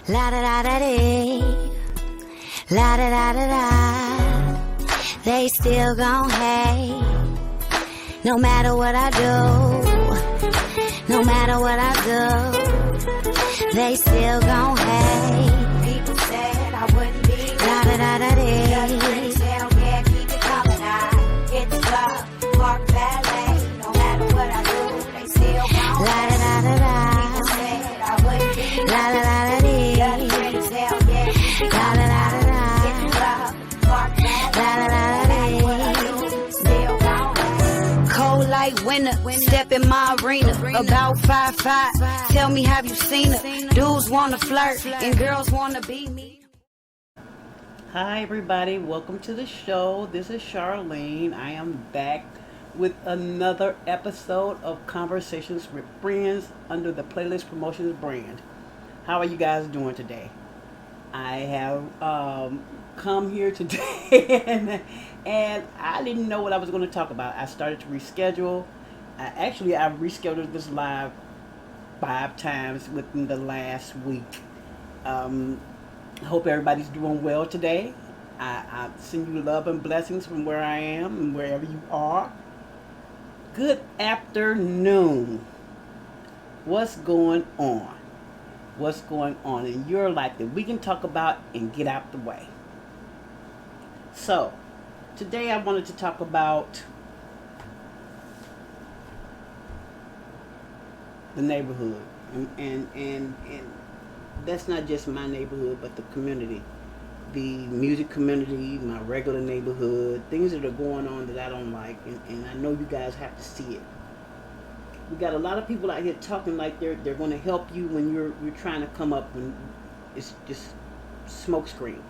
La da da da dee, la da da da da. They still gon' hate, no matter what I do, no matter what I do. They still gon' hate. People said I wouldn't be la da da da dee. Just friends said, okay, keep it coming. I hit the club, park ballet. No matter what I do, they still gon' la da da da da. People said I wouldn't be la da da da dee. Just friends said, okay, keep it coming. I hit the club, park ballet. No matter what I do, still gon' cold like winter, step in my arena. About 5'5", tell me have you seen her? Dudes wanna flirt and girls wanna be me. Hi everybody, welcome to the show. This is Charlene. I am back with another episode of Conversations with Friends under the Playlist Promotions brand. How are you guys doing today? I have come here today and I didn't know what I was going to talk about. I started to reschedule. I've rescheduled this live 5 times within the last week. I hope everybody's doing well today. I send you love and blessings from where I am and wherever you are. Good afternoon. What's going on? What's going on in your life that we can talk about and get out the way? So, today I wanted to talk about the neighborhood. And that's not just my neighborhood, but the community. The music community, my regular neighborhood, things that are going on that I don't like, and I know you guys have to see it. We got a lot of people out here talking like they're going to help you when you're trying to come up, when it's just smoke screen,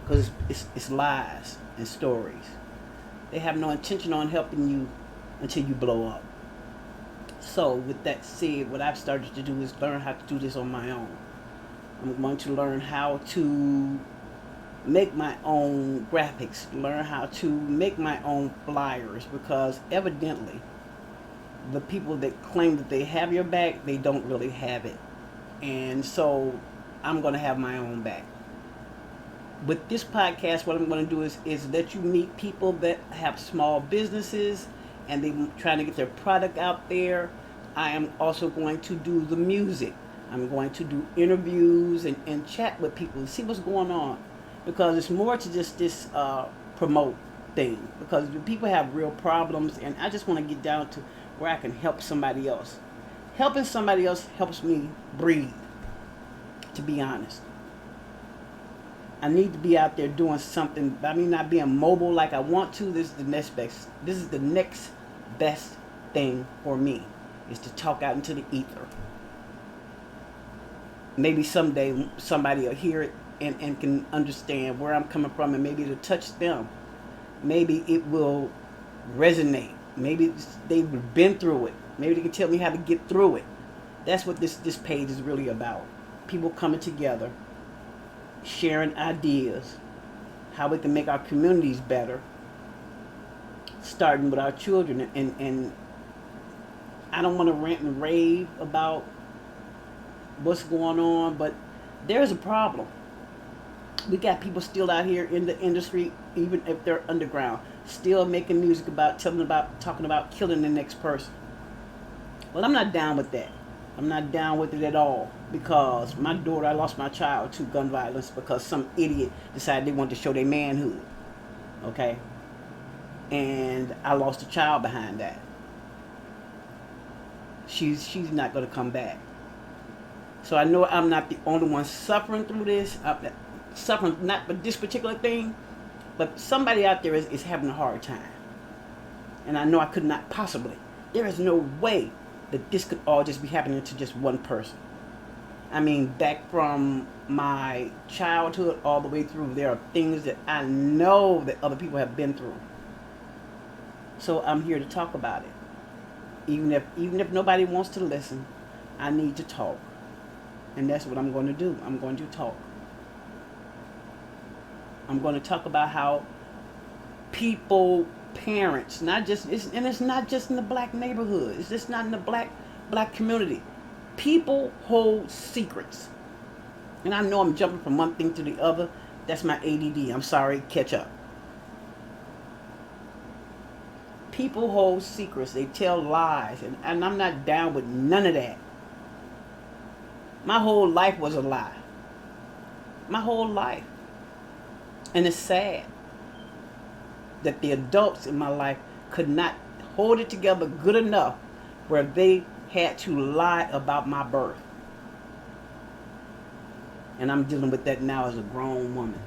because it's lies and stories. They have no intention on helping you until you blow up. So with that said, what I've started to do is learn how to do this on my own. I'm going to learn how to make my own graphics, learn how to make my own flyers, because evidently the people that claim that they have your back, they don't really have it. And so I'm going to have my own back. With this podcast, what I'm going to do is let you meet people that have small businesses and they're trying to get their product out there. I am also going to do the music. I'm going to do interviews and chat with people and see what's going on, because it's more to just this promote thing, because people have real problems and I just want to get down to where I can help somebody else. Helping somebody else helps me breathe, to be honest. I need to be out there doing something. I mean, not being mobile like I want to. This is the next best thing for me, is to talk out into the ether. Maybe someday somebody will hear it and can understand where I'm coming from, and maybe it'll touch them. Maybe it will resonate. Maybe they've been through it. Maybe they can tell me how to get through it. That's what this page is really about. People coming together, sharing ideas, how we can make our communities better, starting with our children. And I don't want to rant and rave about what's going on, but there's a problem. We got people still out here in the industry, even if they're underground, still making music talking about killing the next person. Well, I'm not down with that. I'm not down with it at all, because my daughter, I lost my child to gun violence because some idiot decided they wanted to show their manhood. Okay? And I lost a child behind that. She's not going to come back. So I know I'm not the only one suffering through this. Suffering not for this particular thing, but somebody out there is having a hard time. And I know I could not possibly. There is no way that this could all just be happening to just one person. I mean, back from my childhood all the way through, there are things that I know that other people have been through. So I'm here to talk about it. Even if nobody wants to listen, I need to talk. And that's what I'm going to do. I'm going to talk. I'm going to talk about how people, parents, it's not just in the black neighborhood. It's just not in the black community. People hold secrets. And I know I'm jumping from one thing to the other. That's my ADD. I'm sorry, catch up. People hold secrets. They tell lies. And I'm not down with none of that. My whole life was a lie. My whole life. And it's sad that the adults in my life could not hold it together good enough where they had to lie about my birth. And I'm dealing with that now as a grown woman.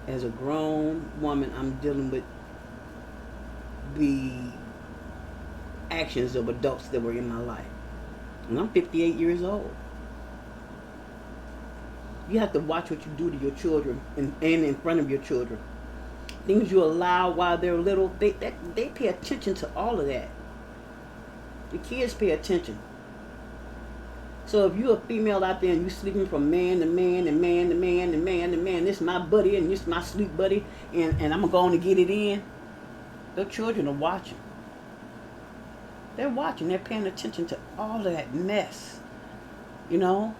As a grown woman, I'm dealing with the actions of adults that were in my life. And I'm 58 years old. You have to watch what you do to your children and in front of your children. Things you allow while they're little, they pay attention to all of that. The kids pay attention. So if you're a female out there and you sleeping from man to man and man to man and man to man, this is my buddy and this is my sleep buddy, and I'm going to get it in, their children are watching. They're watching. They're paying attention to all of that mess. You know?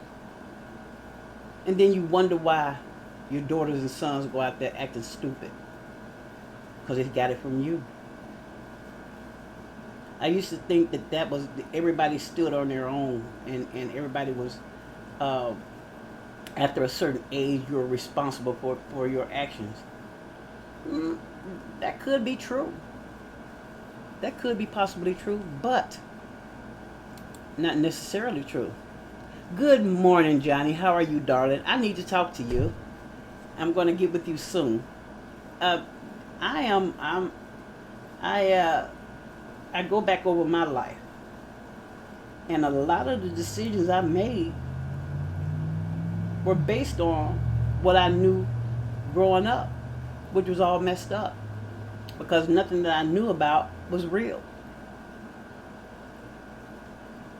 And then you wonder why your daughters and sons go out there acting stupid. Because they got it from you. I used to think that was, everybody stood on their own. And everybody was, after a certain age, you're responsible for your actions. That could be true. That could be possibly true, but not necessarily true. Good morning, Johnny. How are you, darling? I need to talk to you. I'm going to get with you soon. I go back over my life, and a lot of the decisions I made were based on what I knew growing up, which was all messed up, because nothing that I knew about was real.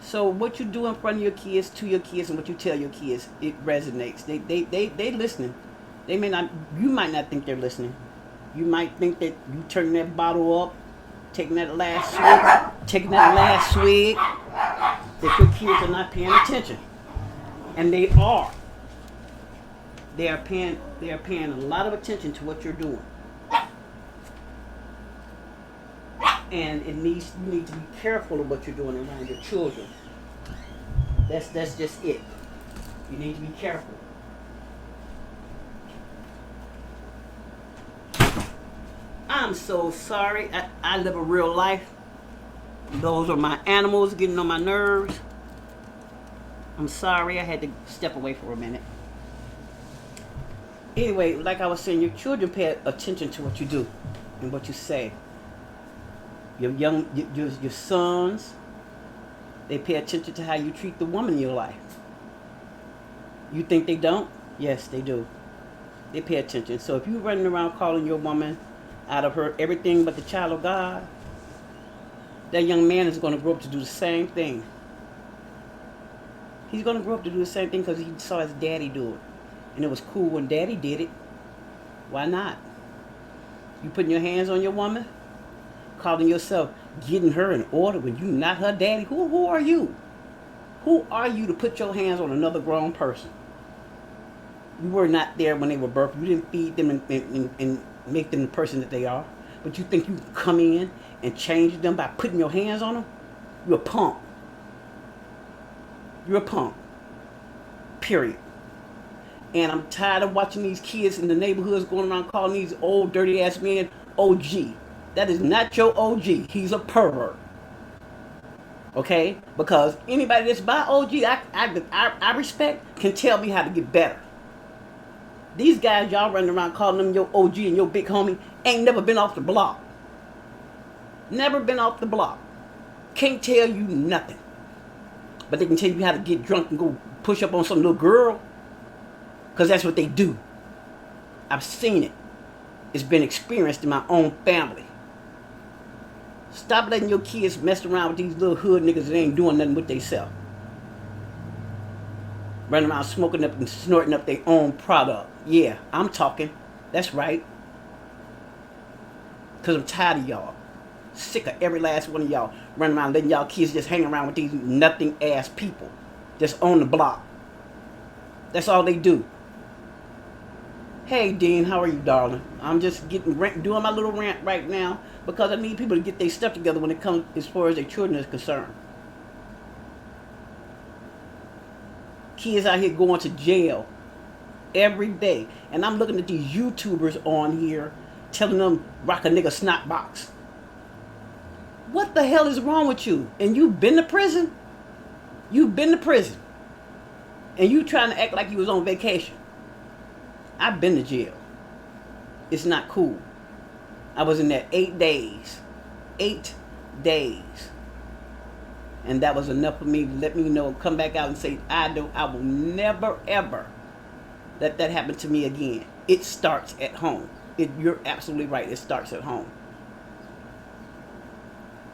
So what you do in front of your kids, to your kids, and what you tell your kids, it resonates. They listening. They may not. You might not think they're listening. You might think that you turning that bottle up, taking that last swig, that your kids are not paying attention, and they are. They are paying a lot of attention to what you're doing, and you need to be careful of what you're doing around your children. That's just it. You need to be careful. I'm so sorry. I live a real life. Those are my animals getting on my nerves. I'm sorry. I had to step away for a minute. Anyway, like I was saying, your children pay attention to what you do and what you say. Your sons, they pay attention to how you treat the woman in your life. You think they don't? Yes, they do. They pay attention. So if you're running around calling your woman out of her everything but the child of God, that young man is going to grow up to do the same thing. He's going to grow up to do the same thing because he saw his daddy do it. And it was cool when daddy did it. Why not? You putting your hands on your woman? Calling yourself getting her in order when you not her daddy? Who are you? Who are you to put your hands on another grown person? You were not there when they were birthed. You didn't feed them and make them the person that they are. But you think you can come in and change them by putting your hands on them? You're a punk. You're a punk. Period. And I'm tired of watching these kids in the neighborhoods going around calling these old dirty ass men OG. That is not your OG. He's a pervert. Okay? Because anybody that's by OG I respect can tell me how to get better. These guys y'all running around calling them your OG and your big homie ain't never been off the block. Never been off the block. Can't tell you nothing. But they can tell you how to get drunk and go push up on some little girl. Because that's what they do. I've seen it. It's been experienced in my own family. Stop letting your kids mess around with these little hood niggas that ain't doing nothing with themselves. Running around smoking up and snorting up their own product. Yeah, I'm talking. That's right. Because I'm tired of y'all. Sick of every last one of y'all running around letting y'all kids just hang around with these nothing ass people just on the block. That's all they do. Hey, Dean, how are you, darling? I'm just doing my little rant right now because I need people to get their stuff together when it comes as far as their children is concerned. Kids out here going to jail every day. And I'm looking at these YouTubers on here telling them rock a nigga snot box. What the hell is wrong with you? And you've been to prison? You've been to prison. And you trying to act like you was on vacation. I've been to jail. It's not cool. I was in there 8 days. 8 days. And that was enough for me to let me know, come back out and say, I will never, ever let that happen to me again. It starts at home. You're absolutely right. It starts at home.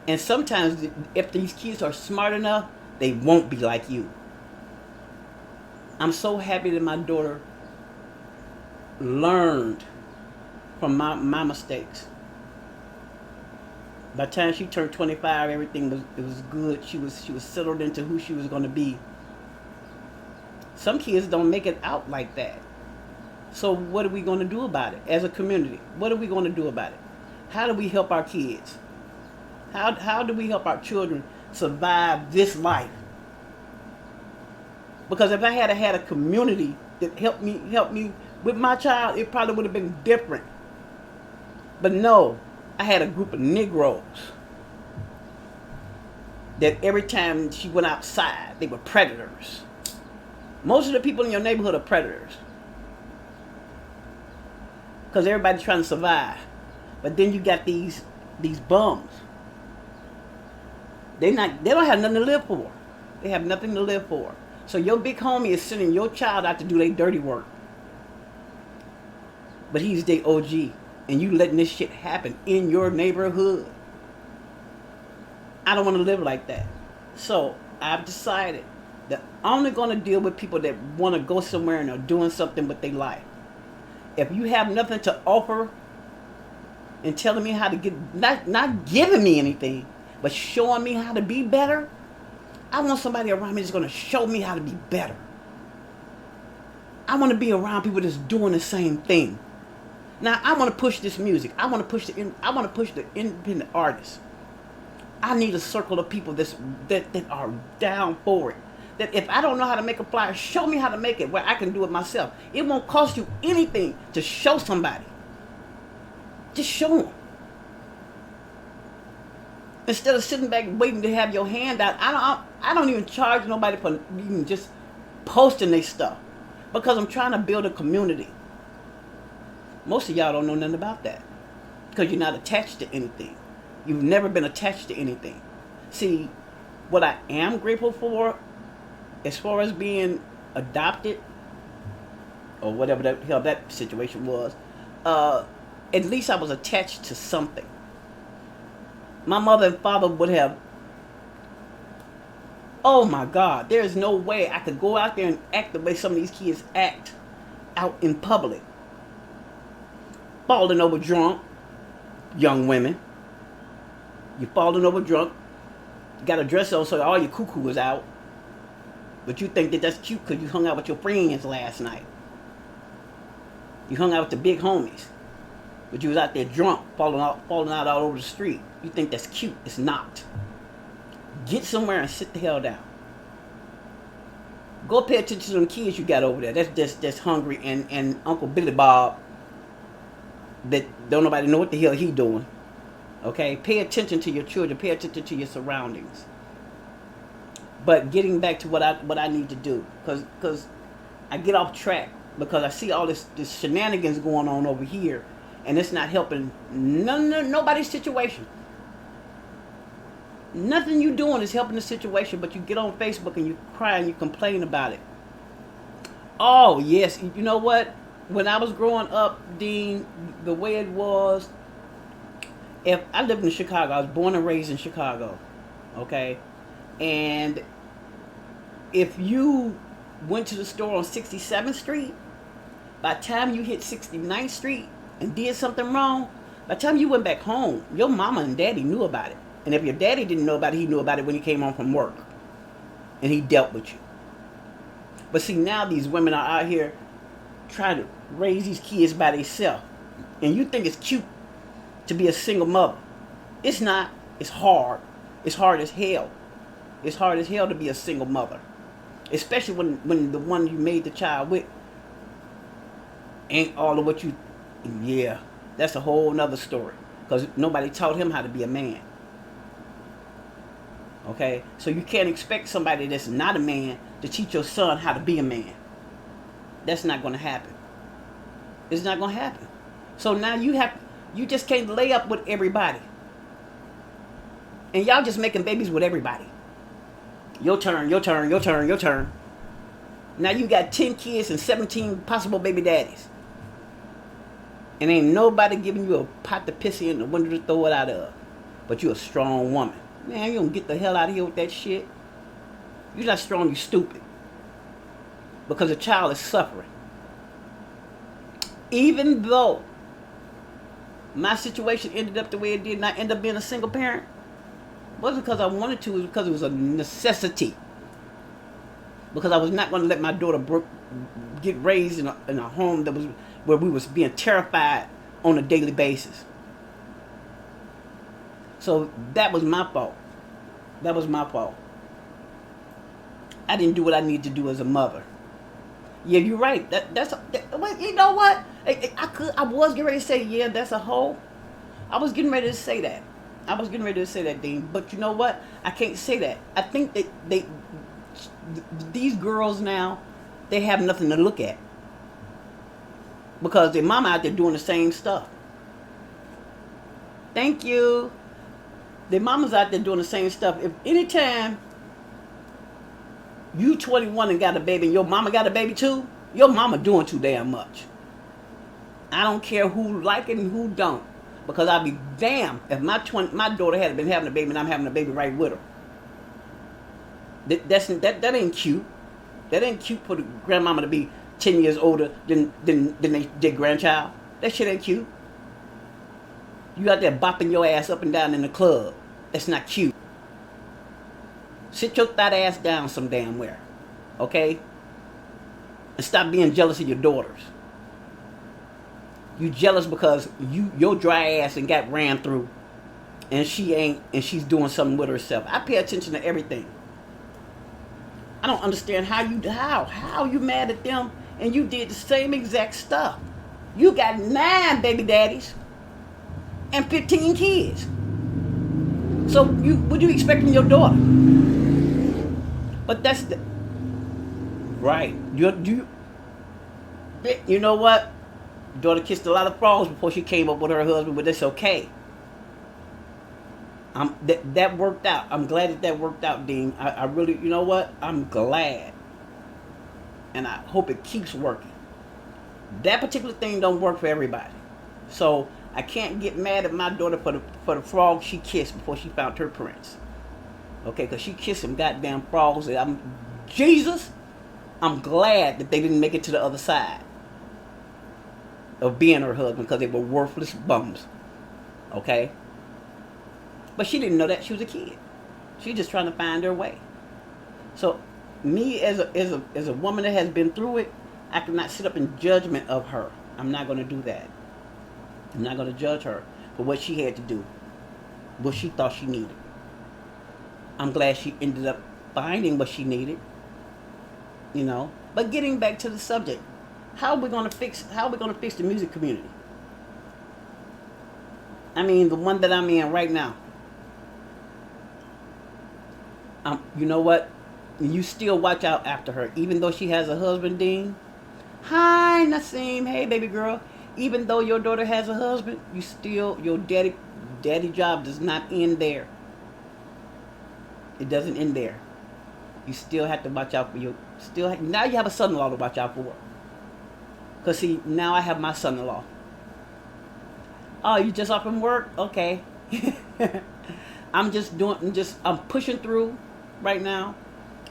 And sometimes if these kids are smart enough, they won't be like you. I'm so happy that my daughter learned from my mistakes. By the time she turned 25, everything was good. She was settled into who she was going to be. Some kids don't make it out like that. So what are we going to do about it as a community? What are we going to do about it? How do we help our kids? How do we help our children survive this life? Because if I had had a community that helped me with my child, it probably would have been different. But no, I had a group of Negroes that every time she went outside, they were predators. Most of the people in your neighborhood are predators. Because everybody's trying to survive. But then you got these bums. They don't have nothing to live for. They have nothing to live for. So your big homie is sending your child out to do their dirty work. But he's their OG. And you letting this shit happen in your neighborhood. I don't want to live like that. So I've decided that I'm only going to deal with people that want to go somewhere and are doing something with their life. If you have nothing to offer and telling me how to get, not giving me anything, but showing me how to be better, I want somebody around me that's going to show me how to be better. I want to be around people that's doing the same thing. Now, I want to push this music. I want to push the independent artists. I need a circle of people that are down for it. That if I don't know how to make a flyer, show me how to make it where I can do it myself. It won't cost you anything to show somebody. Just show them. Instead of sitting back waiting to have your hand out, I don't even charge nobody for even just posting their stuff. Because I'm trying to build a community. Most of y'all don't know nothing about that. Because you're not attached to anything. You've never been attached to anything. See, what I am grateful for, as far as being adopted, or whatever the hell that situation was, at least I was attached to something. My mother and father would have, oh my God, there is no way I could go out there and act the way some of these kids act out in public. Falling over drunk, young women. You're falling over drunk. You got a dress on so all your cuckoo is out. But you think that that's cute because you hung out with your friends last night. You hung out with the big homies. But you was out there drunk, falling out all over the street. You think that's cute. It's not. Get somewhere and sit the hell down. Go pay attention to them kids you got over there. That's hungry and Uncle Billy Bob that don't nobody know what the hell he doing. Okay? Pay attention to your children. Pay attention to your surroundings. But getting back to what I need to do, because I get off track because I see all this shenanigans going on over here, and it's not helping nobody's situation. Nothing you doing is helping the situation, but you get on Facebook and you cry and you complain about it. Oh yes, you know what? When I was growing up, Dean, the way it was, if I lived in Chicago, I was born and raised in Chicago, okay? And if you went to the store on 67th Street, by the time you hit 69th Street and did something wrong, by the time you went back home, your mama and daddy knew about it. And if your daddy didn't know about it, he knew about it when he came home from work. And he dealt with you. But see, now these women are out here trying to raise these kids by themselves. And you think it's cute to be a single mother. It's not. It's hard. It's hard as hell. It's hard as hell to be a single mother. Especially when the one you made the child with ain't all of what you... Yeah, that's a whole nother story. Because nobody taught him how to be a man. Okay? So you can't expect somebody that's not a man to teach your son how to be a man. That's not going to happen. It's not going to happen. So now you just can't lay up with everybody. And y'all just making babies with everybody. Your turn, your turn, your turn, your turn. Now you got 10 kids and 17 possible baby daddies. And ain't nobody giving you a pot to piss in, a window to throw it out of. But you a strong woman. Man, you don't get the hell out of here with that shit. You're not strong, you stupid. Because a child is suffering. Even though my situation ended up the way it did and I ended up being a single parent, it wasn't because I wanted to, it was because it was a necessity. Because I was not going to let my daughter get raised in a home that was where we was being terrified on a daily basis. So that was my fault. That was my fault. I didn't do what I needed to do as a mother. Yeah, you're right. You know what? I was getting ready to say, yeah, that's a hoe. I was getting ready to say that. Dean. But you know what? I can't say that. I think that these girls now, they have nothing to look at. Because their mama out there doing the same stuff. Thank you. Their mama's out there doing the same stuff. If anytime you 21 and got a baby and your mama got a baby too, your mama doing too damn much. I don't care who like it and who don't. Because I'll be damned if my daughter had been having a baby and I'm having a baby right with her. That ain't cute. That ain't cute for the grandmama to be 10 years older than their grandchild. That shit ain't cute. You out there bopping your ass up and down in the club. That's not cute. Sit your fat ass down some damn where. Okay? And stop being jealous of your daughters. You jealous because your dry ass and got ran through and she ain't, and she's doing something with herself. I pay attention to everything. I don't understand how you mad at them and you did the same exact stuff. You got 9 baby daddies and 15 kids. So what do you expect from your daughter? But that's the right. You know what? Daughter kissed a lot of frogs before she came up with her husband, but that's okay. That worked out. I'm glad that worked out, Dean. I really, you know what? I'm glad. And I hope it keeps working. That particular thing don't work for everybody. So I can't get mad at my daughter for the frog she kissed before she found her prince. Okay, because she kissed some goddamn frogs. And I'm glad that they didn't make it to the other side of being her husband because they were worthless bums. Okay? But she didn't know that. She was a kid. She's just trying to find her way. So me as a woman that has been through it, I cannot sit up in judgment of her. I'm not going to do that. I'm not going to judge her for what she had to do, what she thought she needed. I'm glad she ended up finding what she needed. You know, but getting back to the subject, how are we going to fix the music community? I mean, the one that I'm in right now. You know what? You still watch out after her, even though she has a husband, Dean. Hi, Nasim. Hey, baby girl. Even though your daughter has a husband, you still, your daddy job does not end there. It doesn't end there. You still have to watch out for now you have a son-in-law to watch out for. Because see, now I have my son-in-law. Oh, you just off from work? Okay. I'm pushing through right now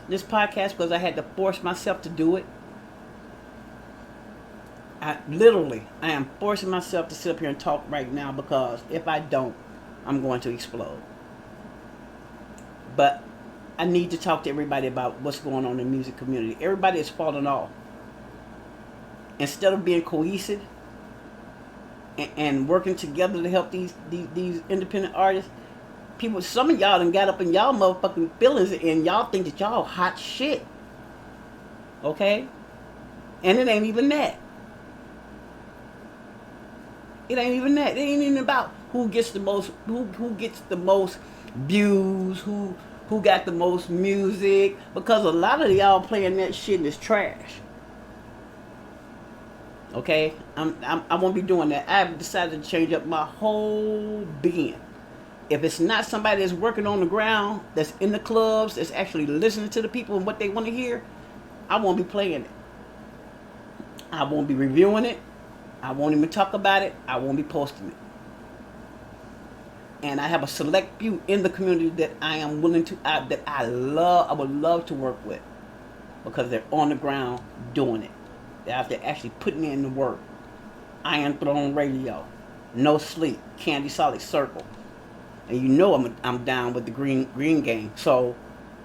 this podcast because I had to force myself to do it. I am forcing myself to sit up here and talk right now because if I don't, I'm going to explode. But I need to talk to everybody about what's going on in the music community. Everybody is falling off. Instead of being cohesive and working together to help these independent artists, people, some of y'all done got up in y'all motherfucking feelings and y'all think that y'all hot shit. Okay? And it ain't even that. It ain't even that. It ain't even about who gets the most views, who got the most music, because a lot of y'all playing that shit is trash. Okay? I won't be doing that. I've decided to change up my whole being. If it's not somebody that's working on the ground, that's in the clubs, that's actually listening to the people and what they want to hear, I won't be playing it. I won't be reviewing it. I won't even talk about it. I won't be posting it. And I have a select few in the community that I am willing to, that I would love to work with, because they're on the ground doing it. They're out there actually putting in the work. Iron Throne Radio, No Sleep, Candy Solid Circle. And you know I'm down with the green game. So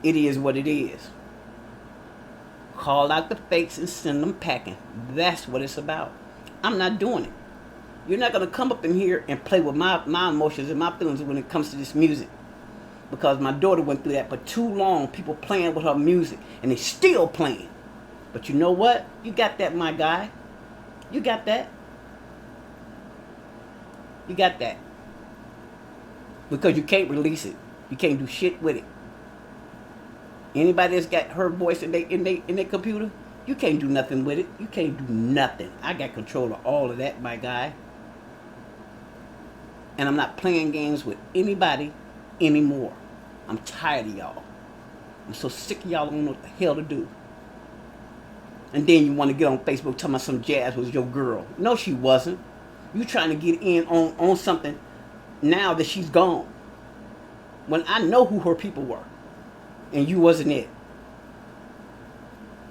it is what it is. Call out the fakes and send them packing. That's what it's about. I'm not doing it. You're not going to come up in here and play with my emotions and my feelings when it comes to this music. Because my daughter went through that for too long, people playing with her music. And they still playing. But you know what? You got that, my guy. You got that. You got that. Because you can't release it. You can't do shit with it. Anybody that's got her voice in their computer, you can't do nothing with it. You can't do nothing. I got control of all of that, my guy. And I'm not playing games with anybody anymore. I'm tired of y'all. I'm so sick of y'all don't know what the hell to do. And then you want to get on Facebook talking about some Jazz was your girl. No, she wasn't. You trying to get in on something now that she's gone. When I know who her people were. And you wasn't it.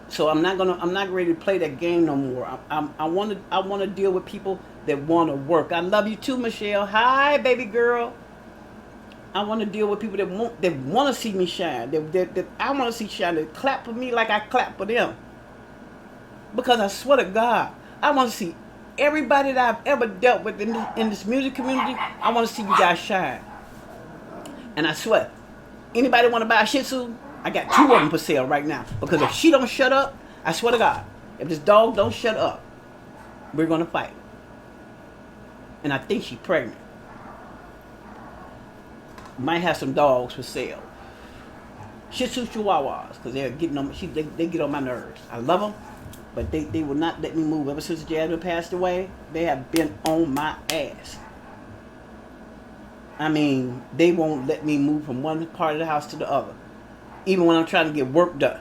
So I'm not ready to play that game no more. I want to deal with people that want to work. I love you too, Michelle. Hi, baby girl. I want to deal with people that want to see me shine. That I want to see shine. That clap for me like I clap for them. Because I swear to God, I want to see everybody that I've ever dealt with in this music community. I want to see you guys shine. And I swear, anybody want to buy a Shih Tzu? I got 2 of them for sale right now. Because if she don't shut up, I swear to God, if this dog don't shut up, we're going to fight. And I think she's pregnant. Might have some dogs for sale. Shih Tzu Chihuahuas, because they're getting on. They get on my nerves. I love them, but they will not let me move. Ever since Jasmine passed away, they have been on my ass. I mean, they won't let me move from one part of the house to the other, even when I'm trying to get work done.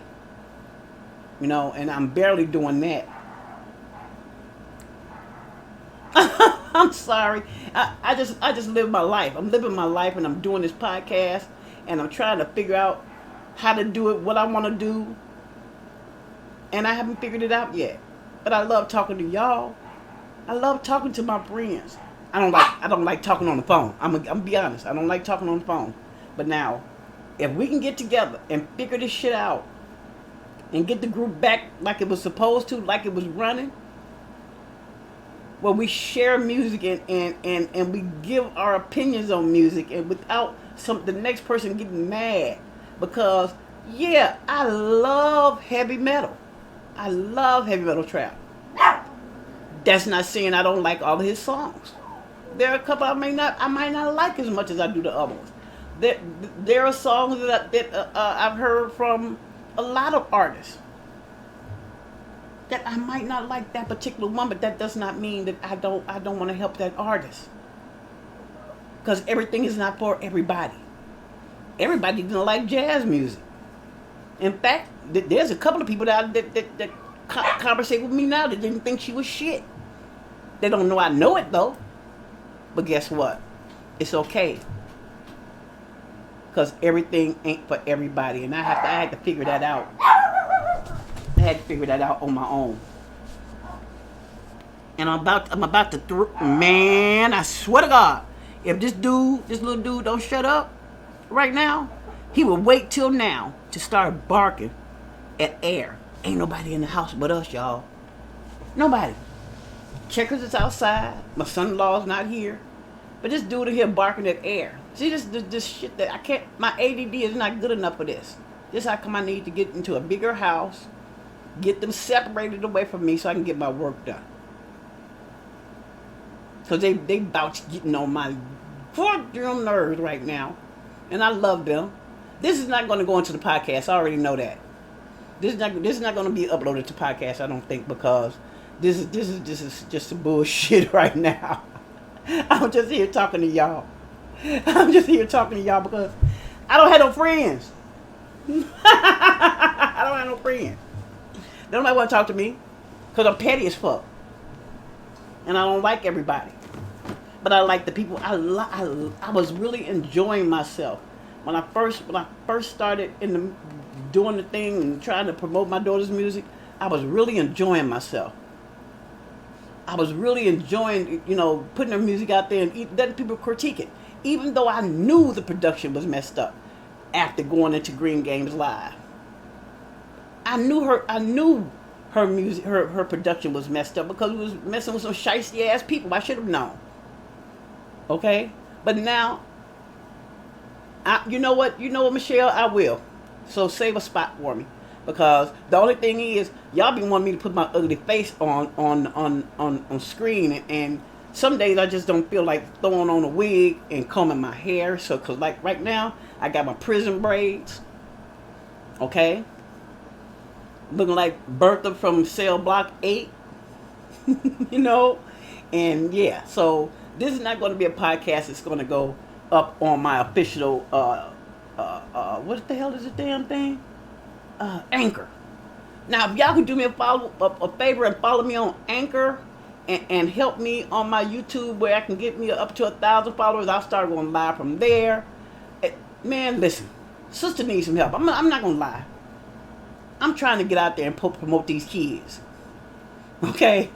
You know, and I'm barely doing that. I'm sorry. I just live my life. I'm living my life, and I'm doing this podcast, and I'm trying to figure out how to do it, what I want to do, and I haven't figured it out yet. But I love talking to y'all. I love talking to my friends. I don't like talking on the phone. I'm gonna be honest. I don't like talking on the phone. But now, if we can get together and figure this shit out and get the group back like it was supposed to, like it was running, where we share music and we give our opinions on music, and without the next person getting mad. Because, yeah, I love heavy metal. I love heavy metal trap. That's not saying I don't like all of his songs. There are a couple I might not like as much as I do the other ones. There are songs that I've heard from a lot of artists that I might not like that particular one, but that does not mean that I don't want to help that artist. Because everything is not for everybody. Everybody didn't like jazz music. In fact, there's a couple of people that conversate with me now that didn't think she was shit. They don't know I know it though. But guess what? It's okay. Because everything ain't for everybody. And I had to figure that out. I had to figure that out on my own. And I'm about to man, I swear to God, if this little dude don't shut up right now, He would wait till now to start barking at air. Ain't nobody in the house but us, y'all. Nobody. Checkers is outside. My son-in-law's not here. But this dude in here barking at air. See, this shit that I can't, my ADD is not good enough for this. This how come I need to get into a bigger house, get them separated away from me so I can get my work done. Because they about getting on my goddamn nerves right now. And I love them. This is not going to go into the podcast. I already know that. This is not going to be uploaded to podcast, I don't think, because this is just some bullshit right now. I'm just here talking to y'all. I'm just here talking to y'all because I don't have no friends. I don't have no friends. They don't want to talk to me because I'm petty as fuck. And I don't like everybody. But I like the people. I was really enjoying myself. When I first started doing the thing and trying to promote my daughter's music, I was really enjoying myself. I was really enjoying, putting her music out there and letting people critique it. Even though I knew the production was messed up after going into Green Games Live. I knew her music, her production was messed up because it was messing with some shiesty ass people. I should have known. Okay? But now, you know what, Michelle? I will. So save a spot for me. Because the only thing is, y'all be wanting me to put my ugly face on screen, and some days I just don't feel like throwing on a wig and combing my hair. So, cause like right now, I got my prison braids. Okay, looking like Bertha from Cell Block 8. And yeah. So this is not going to be a podcast. It's going to go up on my official. What the hell is the damn thing? Anchor. Now, if y'all could do me a favor and follow me on Anchor and help me on my YouTube where I can get me up to 1,000 followers, I'll start going live from there. Man, listen, sister needs some help. I'm not gonna lie. I'm trying to get out there and promote these kids. Okay?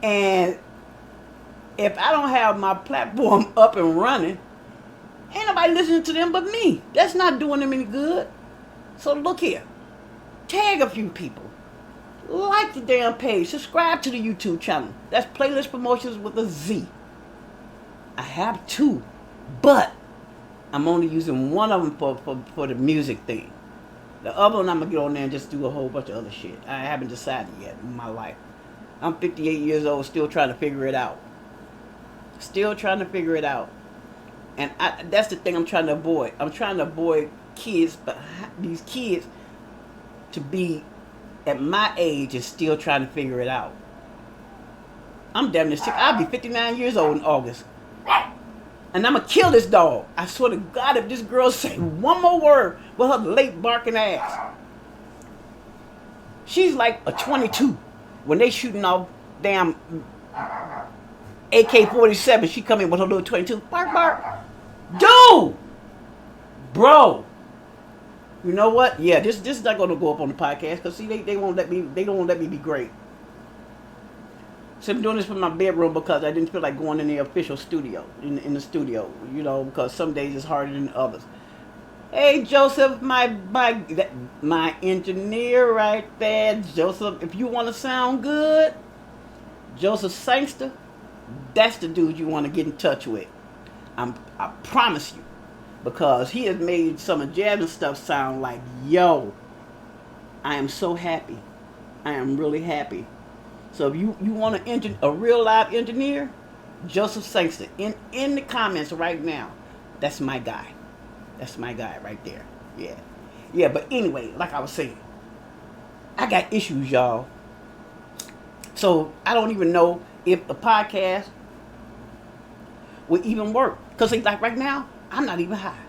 And if I don't have my platform up and running, ain't nobody listening to them but me. That's not doing them any good. So look here, tag a few people, like the damn page, subscribe to the YouTube channel. That's Playlist Promotions with a Z. I have 2, but I'm only using one of them for the music thing. The other one I'm going to get on there and just do a whole bunch of other shit. I haven't decided yet in my life. I'm 58 years old, still trying to figure it out. Still trying to figure it out. And that's the thing I'm trying to avoid. I'm trying to avoid these kids to be at my age and still trying to figure it out. I'm damn near sick. I'll be 59 years old in August. And I'm going to kill this dog. I swear to God, if this girl say one more word with her late barking ass. She's like a 22. When they shooting off damn AK-47, she come in with her little 22. Bark, bark. Dude! Bro. You know what? Yeah, this is not going to go up on the podcast because see, they won't let me. They don't let me be great. So I'm doing this from my bedroom because I didn't feel like going in the official studio, in the studio. Because some days it's harder than others. Hey Joseph, my engineer right there, Joseph. If you want to sound good, Joseph Sangster, that's the dude you want to get in touch with. I promise you. Because he has made some of Jasmine's stuff sound like, yo, I am so happy. I am really happy. So if you want a real live engineer, Joseph Sangster, in the comments right now, that's my guy. That's my guy right there. Yeah. Yeah, but anyway, like I was saying, I got issues, y'all. So I don't even know if the podcast will even work. Because like right now, I'm not even high.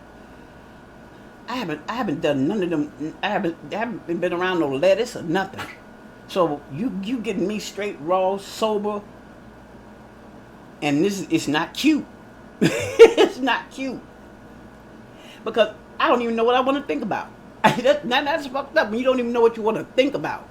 I haven't done none of them. I haven't been around no lettuce or nothing. So you getting me straight raw, sober, and it's not cute. It's not cute. Because I don't even know what I want to think about. That's fucked up. You don't even know what you want to think about.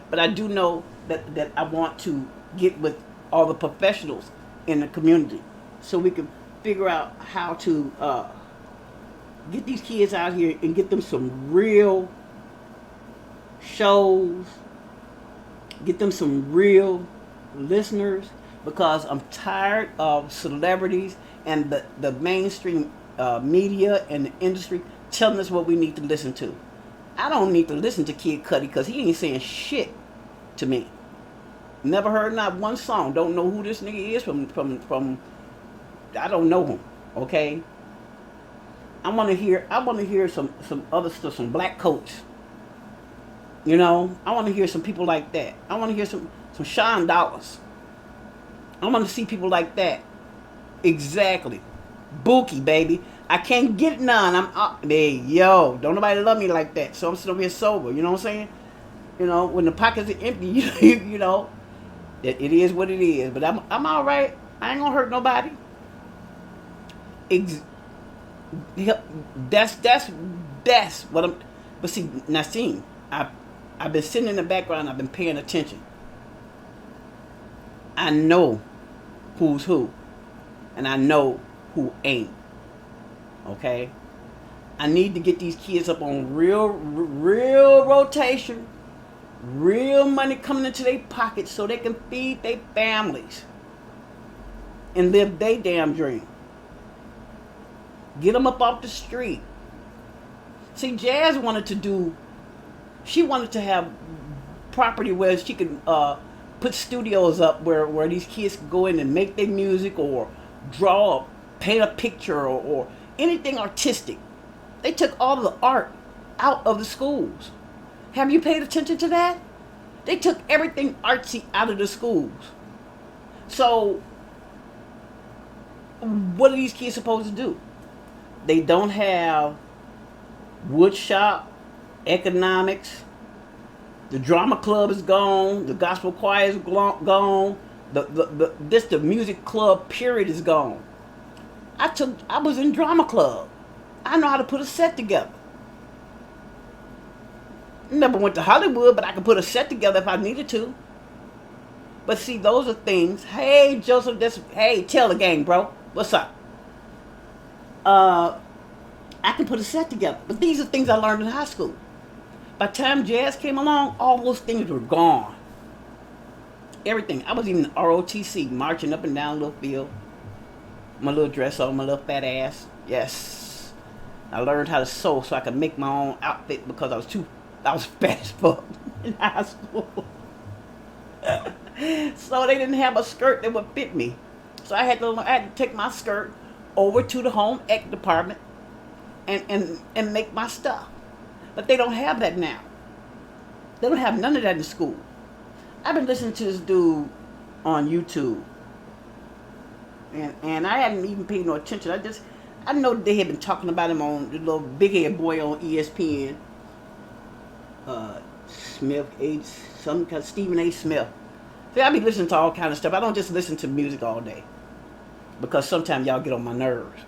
But I do know that I want to get with all the professionals in the community so we can figure out how to get these kids out here and get them some real shows, get them some real listeners, because I'm tired of celebrities and the mainstream media and the industry telling us what we need to listen to. I don't need to listen to Kid Cudi because he ain't saying shit to me. Never heard not one song. Don't know who this nigga is from I don't know him. Okay. I want to hear some other stuff, some Black Coats. You know, I want to hear some people like that. I want to hear some Sean Dollars. I want to see people like that. Exactly. Bookie, baby. I can't get none. I'm up there. Yo, don't nobody love me like that. So I'm sitting over here sober. You know what I'm saying? You know, when the pockets are empty, you know, it is what it is. But I'm all right. I ain't gonna hurt nobody. That's what I'm. But see, Nassim, I've been sitting in the background. I've been paying attention. I know who's who, and I know who ain't. Okay, I need to get these kids up on real rotation, real money coming into their pockets so they can feed their families and live their damn dream. Get them up off the street. See, Jazz wanted to have property where she could put studios up where these kids could go in and make their music or draw or paint a picture or anything artistic. They took all of the art out of the schools. Have you paid attention to that? They took everything artsy out of the schools. So, what are these kids supposed to do? They don't have wood shop, economics. The drama club is gone. The gospel choir is gone. The music club period is gone. I was in drama club. I know how to put a set together. Never went to Hollywood, but I could put a set together if I needed to. But see, those are things. Hey, Joseph, hey, tell the gang, bro. What's up? I can put a set together. But these are things I learned in high school. By the time Jazz came along, all those things were gone. Everything. I was even in ROTC, marching up and down a little field. My little dress on, my little fat ass. Yes. I learned how to sew so I could make my own outfit because I was fat as fuck in high school. So they didn't have a skirt that would fit me. So I had to take my skirt over to the home ec department and make my stuff. But they don't have that now. They don't have none of that in school. I've been listening to this dude on YouTube. And I hadn't even paid no attention. I know they had been talking about him on the little big head boy on ESPN. Stephen A. Smith. See, I be listening to all kind of stuff. I don't just listen to music all day. Because sometimes y'all get on my nerves.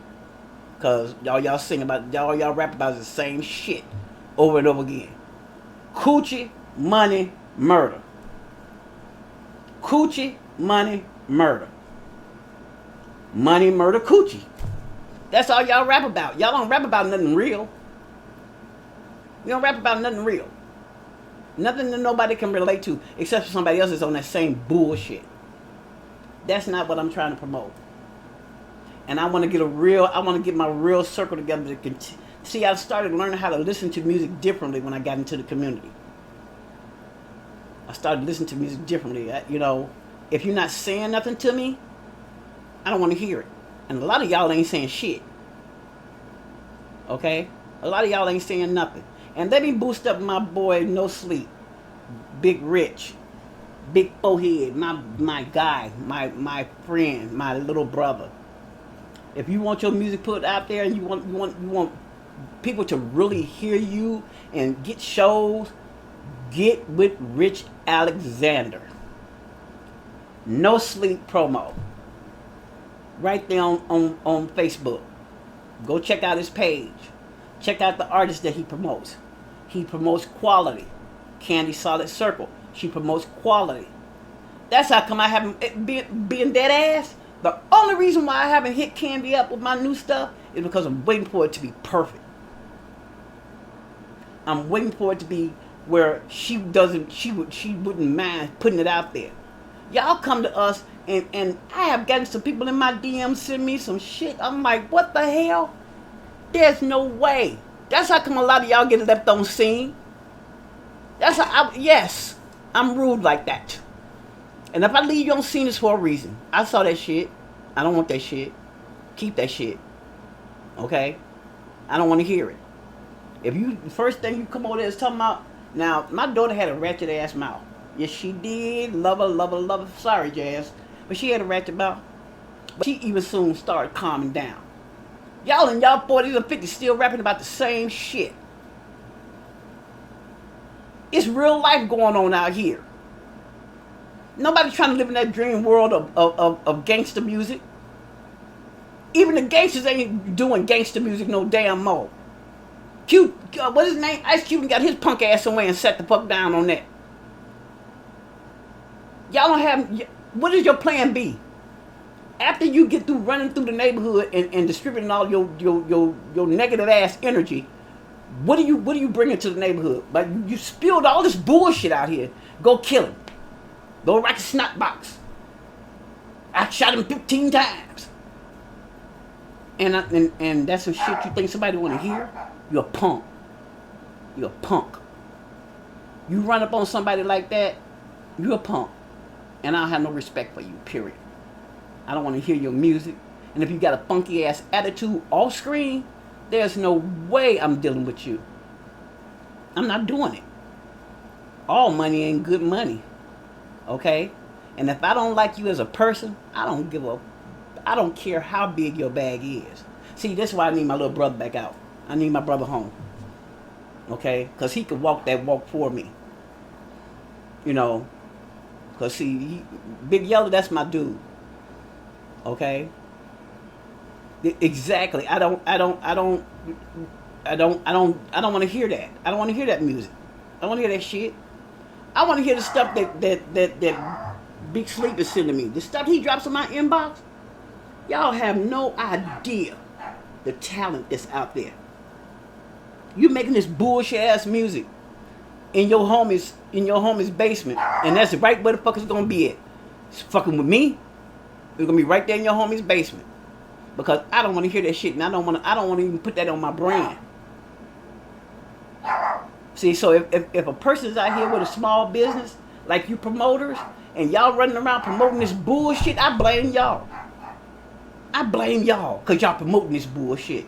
Because y'all sing about, y'all rap about the same shit over and over again. Coochie, money, murder. Coochie, money, murder. Money, murder, coochie. That's all y'all rap about. Y'all don't rap about nothing real. You don't rap about nothing real. Nothing that nobody can relate to except for somebody else that's on that same bullshit. That's not what I'm trying to promote. And I want to get my real circle together to see, I started learning how to listen to music differently when I got into the community. I started listening to music differently. If you're not saying nothing to me, I don't want to hear it. And a lot of y'all ain't saying shit. Okay? A lot of y'all ain't saying nothing. And let me boost up my boy No Sleep. Big Rich. Big Forehead. My guy. My friend. My little brother. If you want your music put out there and you want people to really hear you and get shows, get with Rich Alexander. No Sleep promo. Right there on Facebook. Go check out his page. Check out the artists that he promotes. He promotes quality. Candy Solid Circle. She promotes quality. That's how come I haven't being dead ass. The only reason why I haven't hit Candy up with my new stuff is because I'm waiting for it to be perfect. I'm waiting for it to be where she wouldn't mind putting it out there. Y'all come to us and I have gotten some people in my DMs send me some shit. I'm like, what the hell? There's no way. That's how come a lot of y'all get left on scene. That's how yes, I'm rude like that. And if I leave you on scene, it's for a reason. I saw that shit. I don't want that shit. Keep that shit. Okay? I don't want to hear it. If you, the first thing you come over there is talking about, now, my daughter had a ratchet ass mouth. Yes, she did. Love her, love her, love her. Sorry, Jazz. But she had a ratchet mouth. But she even soon started calming down. Y'all in y'all 40s and 50s still rapping about the same shit. It's real life going on out here. Nobody's trying to live in that dream world of gangster music. Even the gangsters ain't doing gangster music no damn more. Cube, what's his name? Ice Cube got his punk ass somewhere and sat the fuck down on that. Y'all don't have, what is your plan B? After you get through running through the neighborhood and distributing all your negative ass energy, what do you bring into the neighborhood? Like, you spilled all this bullshit out here. Go kill him. Go rack a snot box. I shot him 15 times. And that's some shit you think somebody want to hear? You're a punk. You're a punk. You run up on somebody like that, you're a punk. And I don't have no respect for you, period. I don't want to hear your music. And if you got a funky ass attitude off screen, there's no way I'm dealing with you. I'm not doing it. All money ain't good money. Okay? And if I don't like you as a person, I don't care how big your bag is. See, that's why I need my little brother back out. I need my brother home. Okay? Because he could walk that walk for me. You know? Because see, Big Yellow, that's my dude. Okay? Exactly. I don't want to hear that. I don't want to hear that music. I don't want to hear that shit. I want to hear the stuff that Big Sleep is sending me. The stuff he drops in my inbox. Y'all have no idea the talent that's out there. You making this bullshit ass music in your homie's basement, and that's right where the fuck it's gonna be at. It's fucking with me. It's gonna be right there in your homie's basement. Because I don't want to hear that shit, and I don't want to even put that on my brand. See, so if a person's out here with a small business, like you promoters, and y'all running around promoting this bullshit, I blame y'all. I blame y'all, because y'all promoting this bullshit.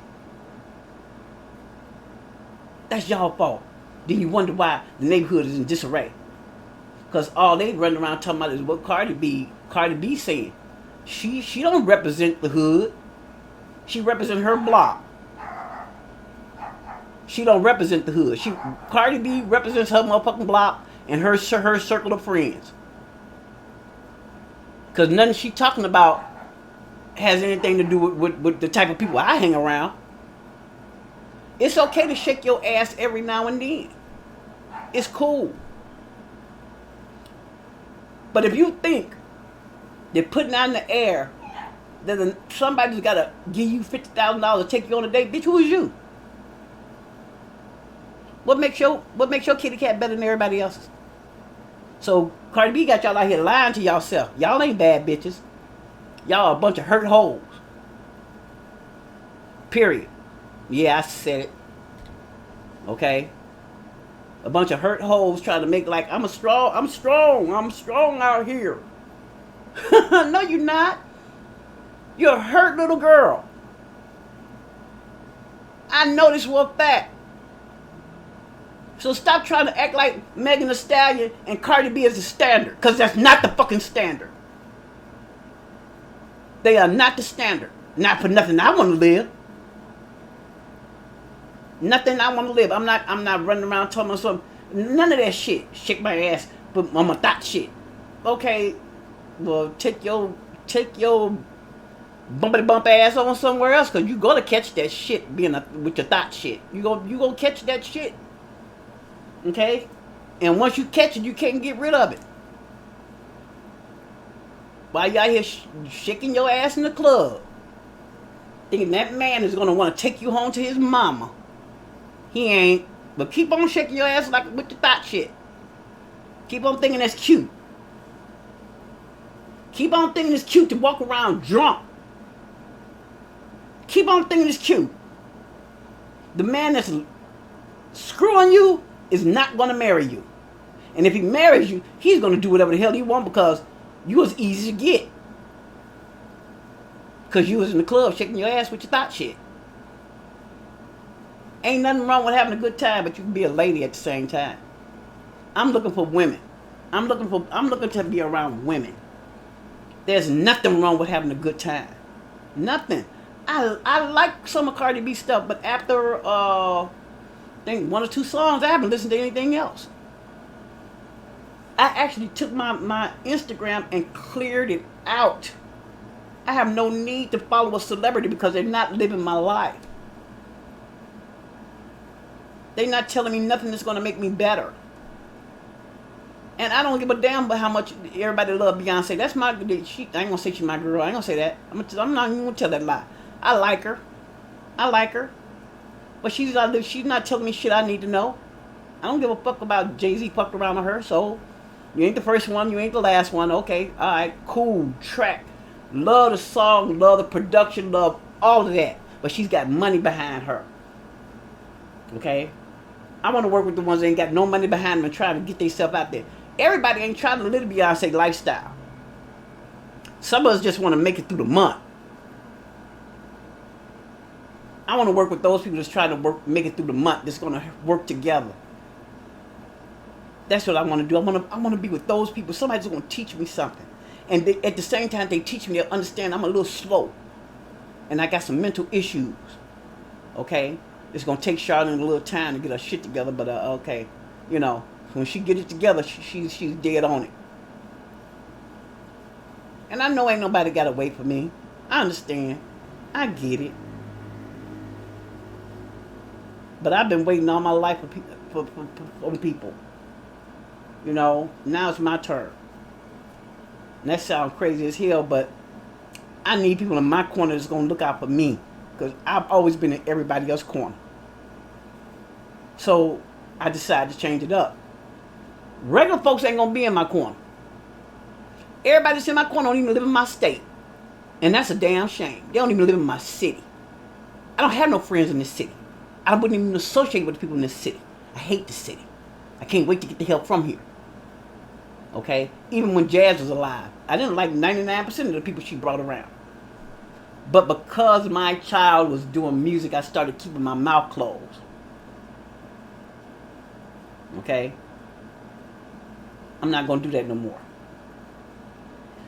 That's y'all fault. Then you wonder why the neighborhood is in disarray. Because all they running around talking about is what Cardi B saying. She don't represent the hood. She represent her block. She don't represent the hood. Cardi B represents her motherfucking block and her circle of friends. Because nothing she talking about has anything to do with the type of people I hang around. It's okay to shake your ass every now and then. It's cool. But if you think they're putting out in the air that somebody's got to give you $50,000 to take you on a date, bitch, who is you? What makes your kitty cat better than everybody else's? So Cardi B got y'all out here lying to y'allself. Y'all ain't bad bitches. Y'all a bunch of hurt hoes. Period. Yeah, I said it. Okay? A bunch of hurt hoes trying to make like, I'm strong out here. No, you're not. You're a hurt little girl. I know this for a fact. So stop trying to act like Megan Thee Stallion and Cardi B is the standard. Because that's not the fucking standard. They are not the standard. Not for nothing I want to live. Nothing I want to live. I'm not running around talking about something. None of that shit. Shake my ass. But I'm a thought shit. Okay. Well, take your bumpity bump ass on somewhere else, because you gonna catch that shit with your thought shit. You gonna catch that shit. Okay? And once you catch it, you can't get rid of it. While you out here shaking your ass in the club, thinking that man is gonna want to take you home to his mama. He ain't. But keep on shaking your ass like with the thought shit. Keep on thinking that's cute. Keep on thinking it's cute to walk around drunk. Keep on thinking it's cute. The man that's screwing you is not going to marry you. And if he marries you, he's going to do whatever the hell he wants because you was easy to get. Because you was in the club shaking your ass with your thought shit. Ain't nothing wrong with having a good time, but you can be a lady at the same time. I'm looking for women. I'm looking to be around women. There's nothing wrong with having a good time. Nothing. I like some of Cardi B stuff, but after I think 1 or 2 songs, I haven't listened to anything else. I actually took my Instagram and cleared it out. I have no need to follow a celebrity because they're not living my life. They're not telling me nothing that's going to make me better. And I don't give a damn about how much everybody love Beyonce. That's my, I ain't going to say she's my girl. I ain't going to say that. I'm not even going to tell that lie. I like her. But she's not telling me shit I need to know. I don't give a fuck about Jay-Z fucked around with her. So, you ain't the first one. You ain't the last one. Okay. All right. Cool. Track. Love the song. Love the production. Love all of that. But she's got money behind her. Okay. I want to work with the ones that ain't got no money behind them and trying to get themselves out there. Everybody ain't trying to live the Beyonce lifestyle. Some of us just want to make it through the month. I want to work with those people that's trying to make it through the month. That's going to work together. That's what I want to do. I want to be with those people. Somebody's going to teach me something. And at the same time, they teach me to understand I'm a little slow. And I got some mental issues. Okay? It's going to take Charlotte a little time to get her shit together, but okay. You know, when she get it together, she's dead on it. And I know ain't nobody got to wait for me. I understand. I get it. But I've been waiting all my life for people. You know, now it's my turn. And that sounds crazy as hell, but I need people in my corner that's going to look out for me. Because I've always been in everybody else's corner. So I decided to change it up. Regular folks ain't going to be in my corner. Everybody that's in my corner don't even live in my state. And that's a damn shame. They don't even live in my city. I don't have no friends in this city. I wouldn't even associate with the people in this city. I hate the city. I can't wait to get the help from here. Okay? Even when Jazz was alive, I didn't like 99% of the people she brought around. But because my child was doing music, I started keeping my mouth closed. Okay? I'm not going to do that no more.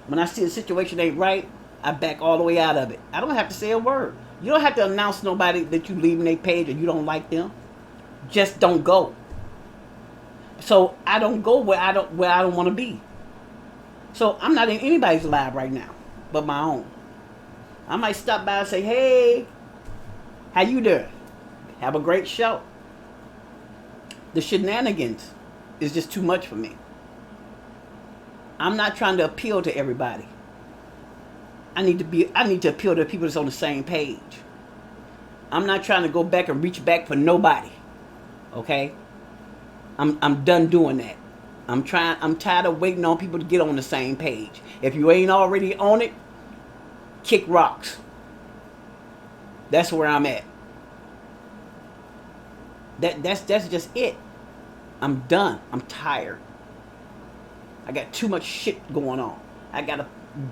When I see a situation ain't right, I back all the way out of it. I don't have to say a word. You don't have to announce nobody that you leaving their page or you don't like them. Just don't go. So I don't go where I don't want to be. So I'm not in anybody's live right now, but my own. I might stop by and say, hey, how you doing? Have a great show. The shenanigans is just too much for me. I'm not trying to appeal to everybody. I need to appeal to people that's on the same page. I'm not trying to go back and reach back for nobody. Okay? I'm done doing that. I'm tired of waiting on people to get on the same page. If you ain't already on it, kick rocks. That's where I'm at. That's just it. I'm done. I'm tired. I got too much shit going on. I gotta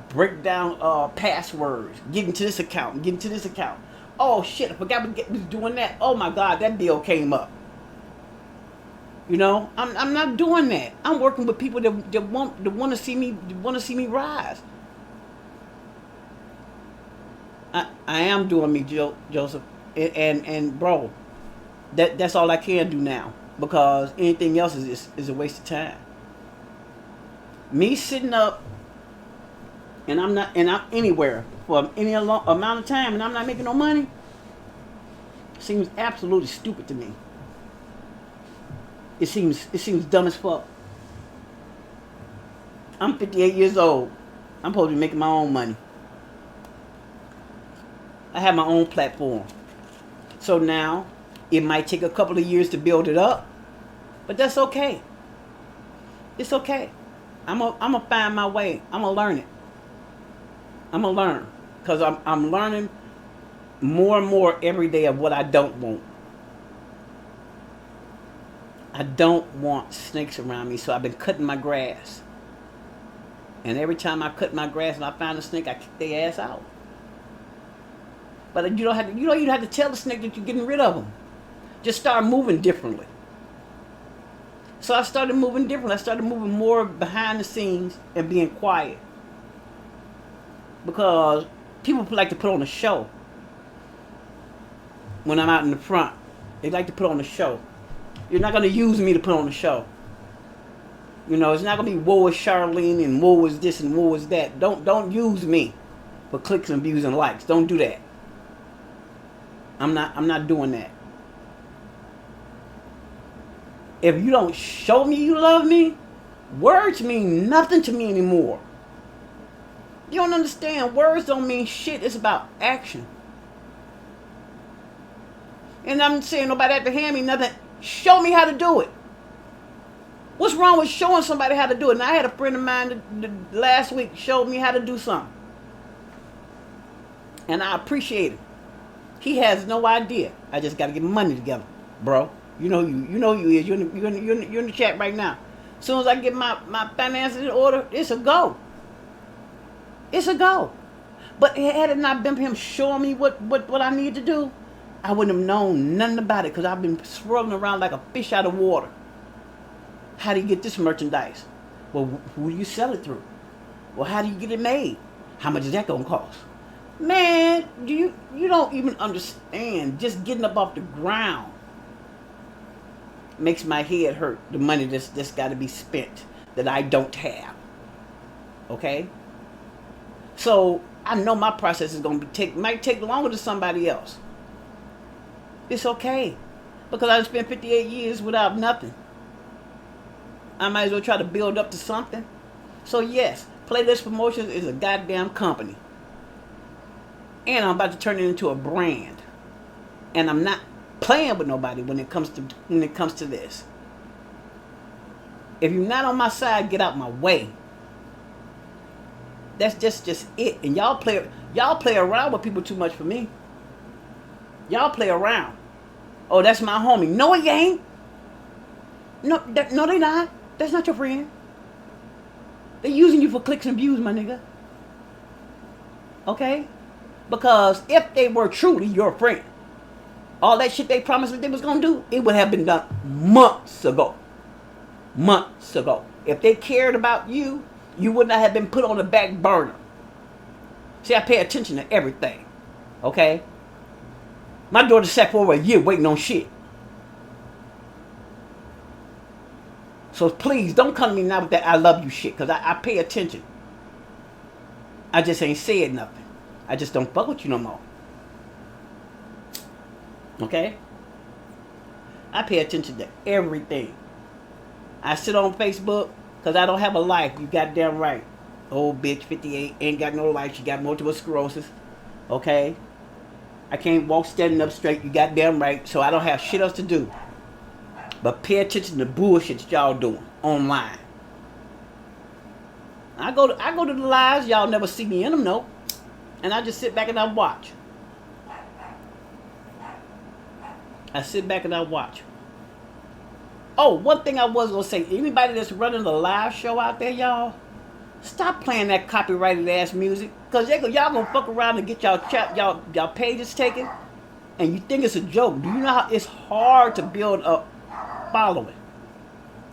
break down passwords. Get into this account. Get into this account. Oh shit! I forgot we was doing that. Oh my god, that deal came up. You know, I'm not doing that. I'm working with people that want to see me rise. I am doing me, Joseph, and bro, that's all I can do now because anything else is a waste of time. Me sitting up and I'm anywhere for any amount of time and I'm not making no money seems absolutely stupid to me. It seems dumb as fuck. I'm 58 years old. I'm supposed to be making my own money. I have my own platform. So now, it might take a couple of years to build it up, but that's okay. It's okay. I'm gonna find my way. I'm gonna learn it. I'm gonna learn, because I'm learning more and more every day of what I don't want. I don't want snakes around me, so I've been cutting my grass. And every time I cut my grass and I find a snake, I kick their ass out. But you don't even have to tell the snake that you're getting rid of them. Just start moving differently. So I started moving differently. I started moving more behind the scenes and being quiet. Because people like to put on a show. When I'm out in the front, they like to put on a show. You're not going to use me to put on a show. You know, it's not going to be woe is Charlene and woe is this and woe is that. Don't use me for clicks and views and likes. Don't do that. I'm not doing that. If you don't show me you love me, words mean nothing to me anymore. You don't understand. Words don't mean shit. It's about action. And I'm saying nobody have to hand me nothing. Show me how to do it. What's wrong with showing somebody how to do it? And I had a friend of mine last week showed me how to do something. And I appreciate it. He has no idea. I just got to get money together, bro. You know who you is. You're in the chat right now. As soon as I get my finances in order, it's a go. It's a go. But had it not been for him showing me what I need to do, I wouldn't have known nothing about it, because I've been swirling around like a fish out of water. How do you get this merchandise? Well, who do you sell it through? Well, how do you get it made? How much is that going to cost? Man, you don't even understand. Just getting up off the ground makes my head hurt. The money that's got to be spent that I don't have. Okay? So I know my process is going to might take longer than somebody else. It's okay, because I spent 58 years without nothing. I might as well try to build up to something. So yes, Playlist Promotions is a goddamn company. And I'm about to turn it into a brand. And I'm not playing with nobody when it comes to this. If you're not on my side, get out my way. That's just it. And y'all play around with people too much for me. Y'all play around. Oh, that's my homie. No, he ain't. No, they not. That's not your friend. They're using you for clicks and views, my nigga. Okay? Because if they were truly your friend, all that shit they promised that they was going to do, it would have been done months ago. Months ago. If they cared about you, you would not have been put on the back burner. See, I pay attention to everything. Okay? My daughter sat for over a year waiting on shit. So please, don't come to me now with that I love you shit, because I pay attention. I just ain't said nothing. I just don't fuck with you no more. Okay? I pay attention to everything. I sit on Facebook because I don't have a life. You goddamn right. Old bitch, 58, ain't got no life. She got multiple sclerosis. Okay? I can't walk standing up straight. You goddamn right. So I don't have shit else to do. But pay attention to the bullshit that y'all doing online. I go to the lives. Y'all never see me in them, no. And I just sit back and I watch. I sit back and I watch. Oh, one thing I was gonna say, anybody that's running a live show out there, y'all, stop playing that copyrighted ass music, cause y'all gonna fuck around and get y'all pages taken, and you think it's a joke. Do you know how it's hard to build a following?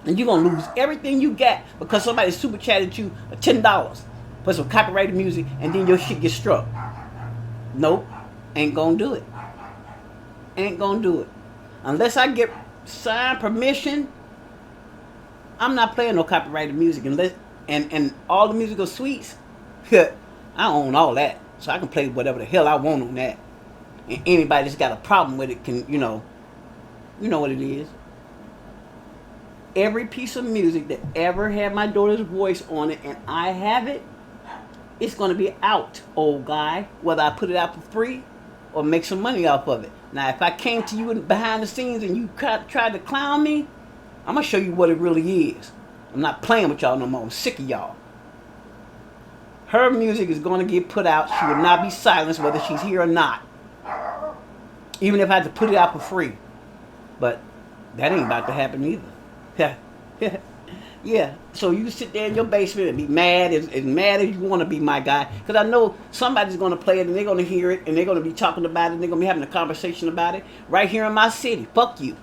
And you're gonna lose everything you got because somebody super chatted you $10 for some copyrighted music, and then your shit gets struck. Nope, ain't gonna do it. Ain't gonna do it unless I get signed permission. I'm not playing no copyrighted music unless and all the musical suites. I own all that, so I can play whatever the hell I want on that. And anybody that's got a problem with it can, you know what it is. Every piece of music that ever had my daughter's voice on it, and I have it, It's going to be out, old guy, whether I put it out for free or make some money off of it. Now, if I came to you behind the scenes and you tried to clown me, I'm going to show you what it really is. I'm not playing with y'all no more. I'm sick of y'all. Her music is going to get put out. She will not be silenced whether she's here or not. Even if I had to put it out for free. But that ain't about to happen either. Yeah, so you sit there in your basement and be mad, as mad as you want to be, my guy. Because I know somebody's going to play it and they're going to hear it and they're going to be talking about it and they're going to be having a conversation about it right here in my city. Fuck you.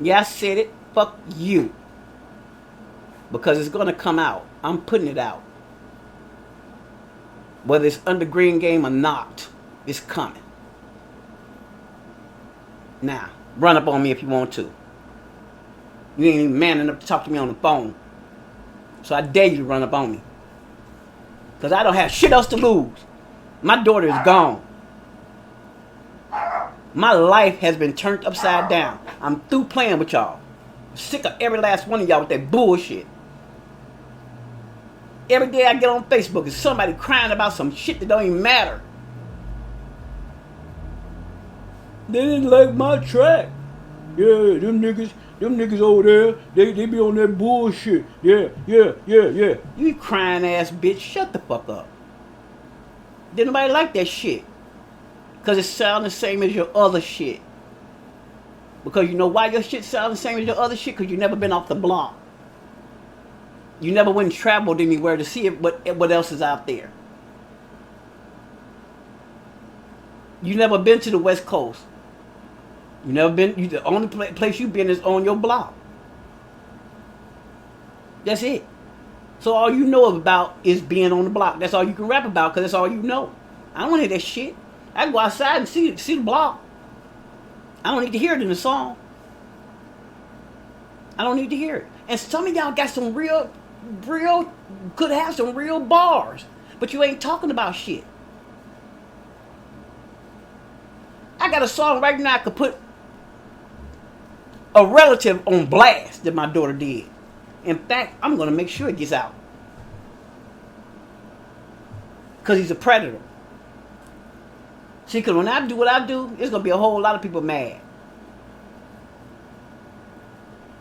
Yeah, I said it. Fuck you. Because it's going to come out. I'm putting it out. Whether it's under green game or not, it's coming. Now, run up on me if you want to. You ain't even man enough to talk to me on the phone. So I dare you to run up on me. Because I don't have shit else to lose. My daughter is gone. My life has been turned upside down. I'm through playing with y'all. I'm sick of every last one of y'all with that bullshit. Every day I get on Facebook is somebody crying about some shit that don't even matter. They didn't like my track. Yeah, them niggas over there, they be on that bullshit. Yeah. You crying ass bitch, shut the fuck up. Didn't nobody like that shit. Because it sounds the same as your other shit. Because you know why your shit sounds the same as your other shit? Because you never been off the block. You never went and traveled anywhere to see what else is out there. You never been to the West Coast. You never been. The only place you've been is on your block. That's it. So all you know about is being on the block. That's all you can rap about because that's all you know. I don't want to hear that shit. I can go outside and see the block. I don't need to hear it in the song. I don't need to hear it. And some of y'all got some real, could have some real bars, but you ain't talking about shit. I got a song right now I could put a relative on blast that my daughter did. In fact, I'm going to make sure it gets out. Because he's a predator. See, because when I do what I do, there's going to be a whole lot of people mad.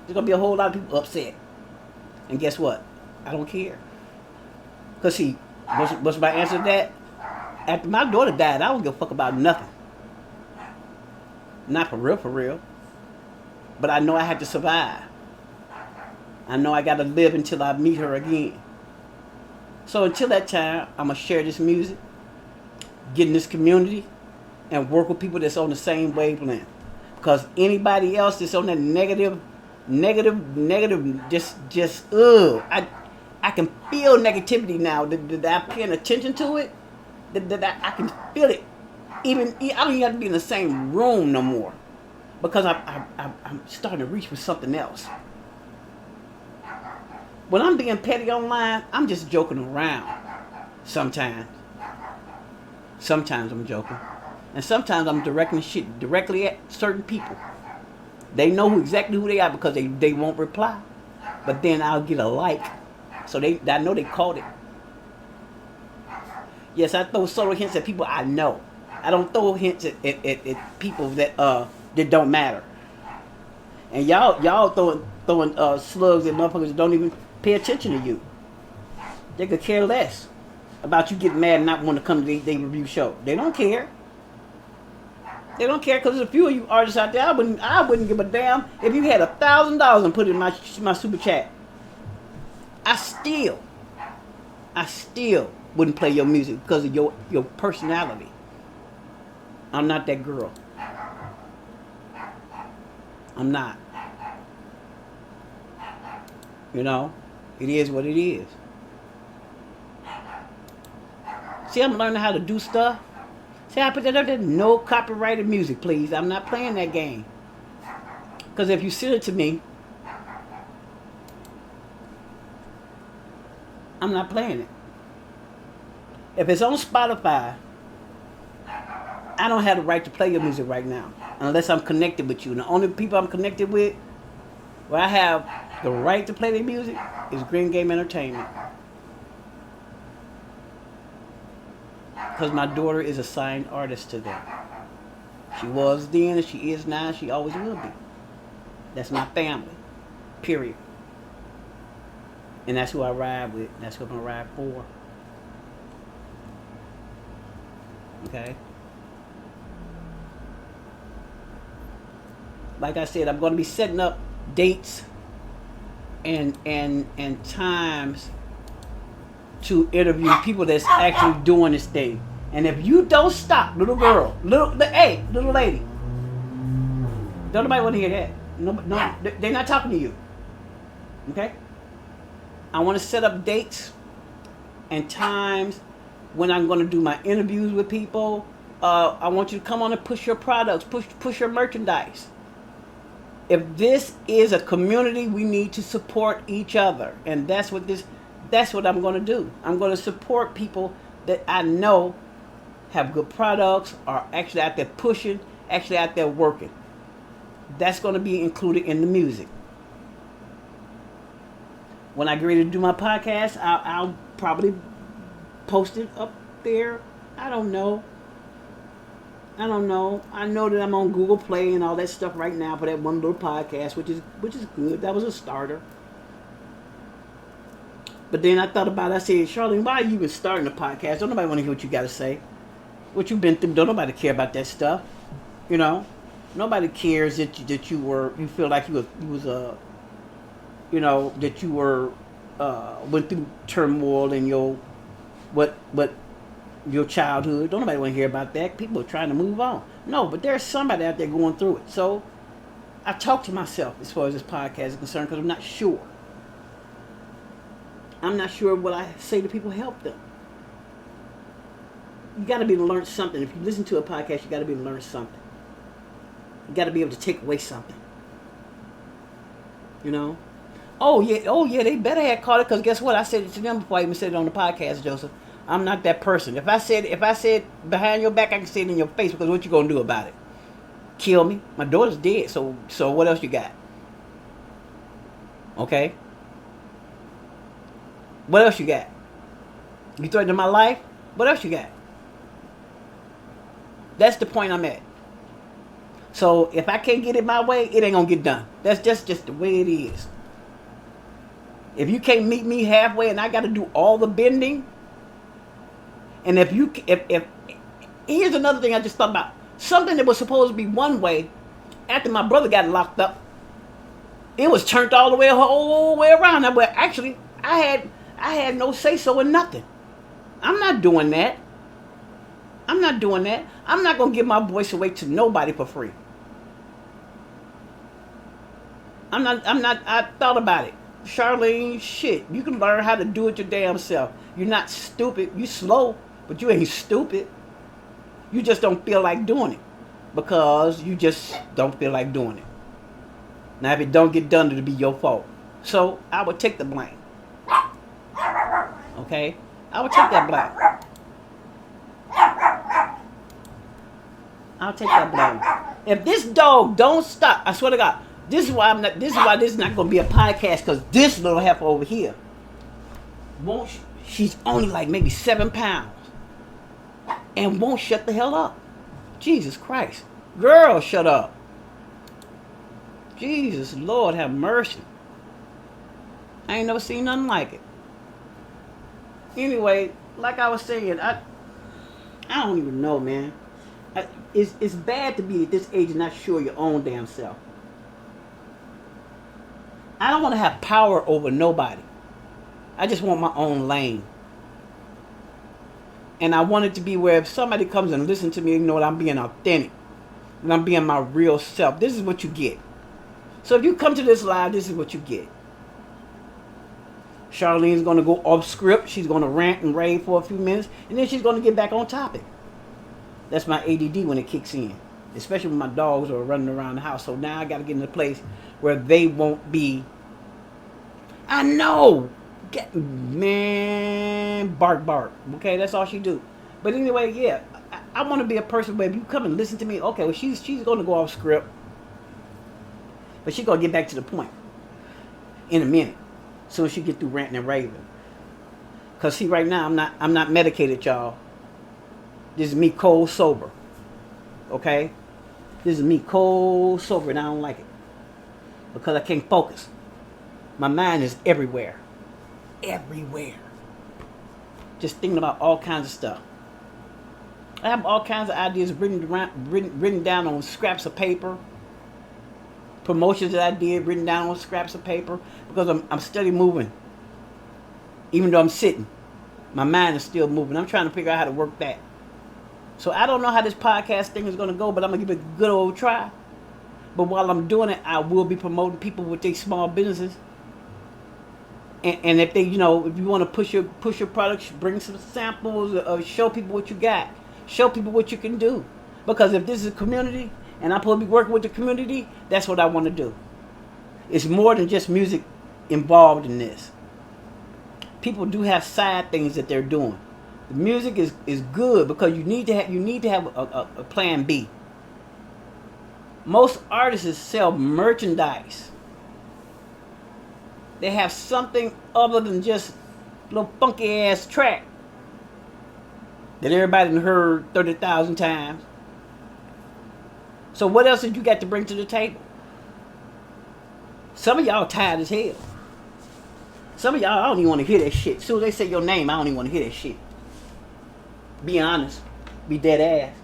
There's going to be a whole lot of people upset. And guess what? I don't care. Because see, what's my answer to that? After my daughter died, I don't give a fuck about nothing. Not for real. But I know I have to survive. I know I got to live until I meet her again. So until that time, I'm going to share this music, get in this community, and work with people that's on the same wavelength. Because anybody else that's on that negative, I can feel negativity now. That I'm paying attention to it, that I can feel it. I don't even have to be in the same room no more. Because I'm starting to reach for something else. When I'm being petty online, I'm just joking around. Sometimes. Sometimes I'm joking. And sometimes I'm directing shit directly at certain people. They know exactly who they are because they won't reply. But then I'll get a like. So I know they caught it. Yes, I throw subtle hints at people I know. I don't throw hints at people that don't matter. And y'all throwing slugs at motherfuckers that don't even pay attention to you. They could care less about you getting mad and not want to come to their review show. They don't care. They don't care because there's a few of you artists out there. I wouldn't give a damn if you had $1,000 and put it in my super chat. I still wouldn't play your music because of your personality. I'm not that girl. I'm not. You know, it is what it is. See, I'm learning how to do stuff. See, I put that up there. No copyrighted music, please. I'm not playing that game. Because if you send it to me, I'm not playing it. If it's on Spotify, I don't have the right to play your music right now. Unless I'm connected with you. And the only people I'm connected with, where I have the right to play their music, is Green Game Entertainment. because my daughter is a signed artist to them. She was then, and she is now, and she always will be. That's my family. Period. And that's who I ride with. That's who I'm going to ride for. Okay? Like I said, I'm going to be setting up dates and times to interview people that's actually doing this thing. And if you don't stop, little girl, little lady, don't nobody want to hear that. No, they're not talking to you. Okay? I want to set up dates and times when I'm going to do my interviews with people. I want you to come on and push your products, push your merchandise. If this is a community, we need to support each other, and that's what I'm going to do. I'm going to support people that I know have good products, are actually out there pushing, actually out there working. That's going to be included in the music. When I get ready to do my podcast, I'll probably post it up there. I don't know. I know that I'm on Google Play and all that stuff right now for that one little podcast, which is good. That was a starter. But then I thought about it. I said, Charlene, why are you even starting a podcast? Don't nobody want to hear what you got to say. What you've been through. Don't nobody care about that stuff. You know, nobody cares that you feel like you was that you were went through turmoil in your your childhood. Don't nobody want to hear about that. People are trying to move on. No, but there's somebody out there going through it. So I talk to myself as far as this podcast is concerned because I'm not sure. I'm not sure what I say to people help them. You got to be able to learn something. If you listen to a podcast, you got to be able to learn something. You got to be able to take away something. You know? Oh yeah, they better have caught it because guess what? I said it to them before I even said it on the podcast, Joseph. I'm not that person. If I said behind your back, I can say it in your face because what you gonna do about it? Kill me? My daughter's dead. So what else you got? Okay. What else you got? You threatening my life? What else you got? That's the point I'm at. So if I can't get it my way, it ain't gonna get done. That's just the way it is. If you can't meet me halfway and I got to do all the bending, and if here's another thing I just thought about. Something that was supposed to be one way, after my brother got locked up, it was turned all the whole way around. But actually, I had no say so in nothing. I'm not doing that. I'm not gonna give my voice away to nobody for free. I thought about it. Charlene, shit, you can learn how to do it your damn self. You're not stupid. You slow, but you ain't stupid. You just don't feel like doing it because you just don't feel like doing it. Now, if it don't get done, it'll be your fault. So I would take the blame. Okay? I would take that blame. I'll take that blame. If this dog don't stop, I swear to God, this is why this is not gonna be a podcast because this little heifer over here she's only like maybe 7 pounds and won't shut the hell up. Jesus Christ. Girl, shut up. Jesus, Lord have mercy. I ain't never seen nothing like it. Anyway, like I was saying, I don't even know, man. It's bad to be at this age and not sure your own damn self. I don't want to have power over nobody. I just want my own lane. And I want it to be where if somebody comes and listens to me, you know what, I'm being authentic. And I'm being my real self. This is what you get. So if you come to this live, this is what you get. Charlene's going to go off script. She's going to rant and rave for a few minutes. And then she's going to get back on topic. That's my ADD when it kicks in. Especially when my dogs are running around the house. So now I got to get in a place where they won't be. I know. Man, bark. Okay, that's all she do. But anyway, yeah. I want to be a person where if you come and listen to me, okay, well, she's going to go off script. But she's going to get back to the point in a minute. As soon as she get through ranting and raving. Because see, right now, I'm not medicated, y'all. This is me cold sober. Okay? This is me cold sober and I don't like it. Because I can't focus. My mind is everywhere. Everywhere. Just thinking about all kinds of stuff. I have all kinds of ideas written down on scraps of paper. Promotions that I did written down on scraps of paper. Because I'm steady moving. Even though I'm sitting. My mind is still moving. I'm trying to figure out how to work that. So I don't know how this podcast thing is going to go, but I'm going to give it a good old try. But while I'm doing it, I will be promoting people with their small businesses. And if they, if you want to push your products, bring some samples, show people what you got. Show people what you can do. Because if this is a community, and I'm supposed to be working with the community, that's what I want to do. It's more than just music involved in this. People do have side things that they're doing. The music is good because you need to have a plan B. Most artists sell merchandise. They have something other than just a little funky ass track that everybody done heard 30,000 times. So what else did you got to bring to the table? Some of y'all tired as hell. Some of y'all, I don't even want to hear that shit. As soon as they say your name, I don't even want to hear that shit. Be honest. Be dead ass.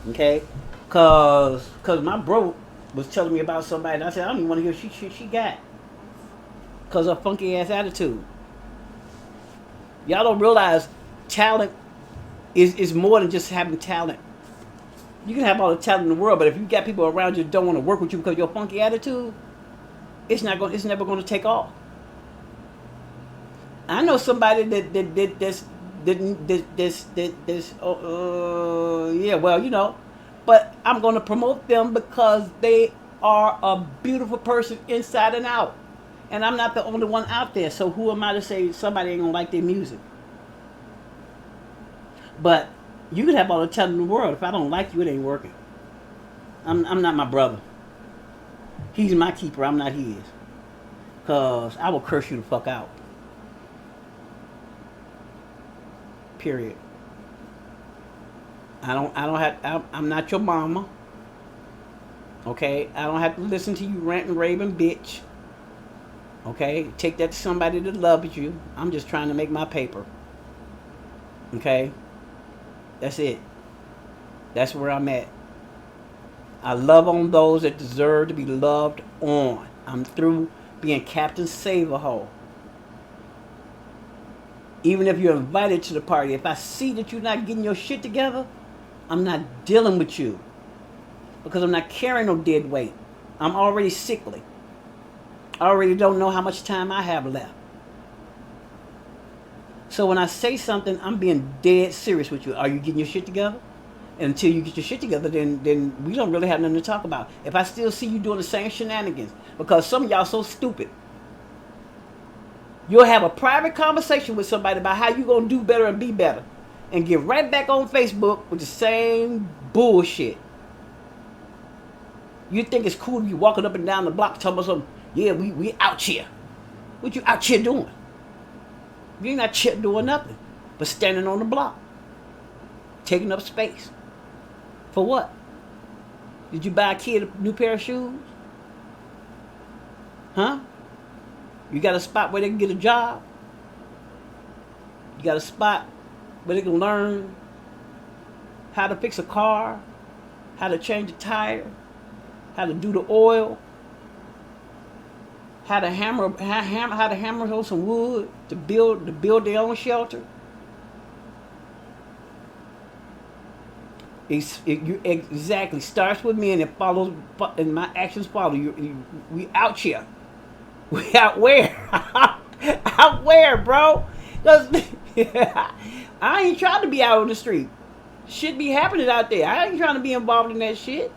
Okay? Cause my bro was telling me about somebody and I said, I don't even want to hear shit she got. Cause of funky ass attitude. Y'all don't realize talent is more than just having talent. You can have all the talent in the world, but if you got people around you that don't want to work with you because of your funky attitude, it's never gonna take off. I know somebody but I'm gonna promote them because they are a beautiful person inside and out. And I'm not the only one out there, so who am I to say somebody ain't gonna like their music? But you can have all the talent in the world. If I don't like you, it ain't working. I'm not my brother. He's my keeper, I'm not his. Cause I will curse you the fuck out. Period. I'm not your mama. Okay? I don't have to listen to you rant and raving bitch. Okay? Take that to somebody that loves you. I'm just trying to make my paper. Okay? That's it. That's where I'm at. I love on those that deserve to be loved on. I'm through being Captain Save-A-Ho. Even if you're invited to the party, if I see that you're not getting your shit together, I'm not dealing with you. Because I'm not carrying no dead weight. I'm already sickly. I already don't know how much time I have left. So when I say something, I'm being dead serious with you. Are you getting your shit together? And until you get your shit together, then we don't really have nothing to talk about. If I still see you doing the same shenanigans, because some of y'all so stupid. You'll have a private conversation with somebody about how you're going to do better and be better. And get right back on Facebook with the same bullshit. You think it's cool to be walking up and down the block talking about something, yeah, we out here. What you out here doing? You ain't out here doing nothing but standing on the block. Taking up space. For what? Did you buy a kid a new pair of shoes? Huh? You got a spot where they can get a job? You got a spot where they can learn how to fix a car, how to change a tire, how to do the oil, how to hammer on some wood to build their own shelter? Exactly. Starts with me and it follows, and my actions follow. We out here. We out where? Out where, bro? I ain't trying to be out on the street. Shit be happening out there. I ain't trying to be involved in that shit.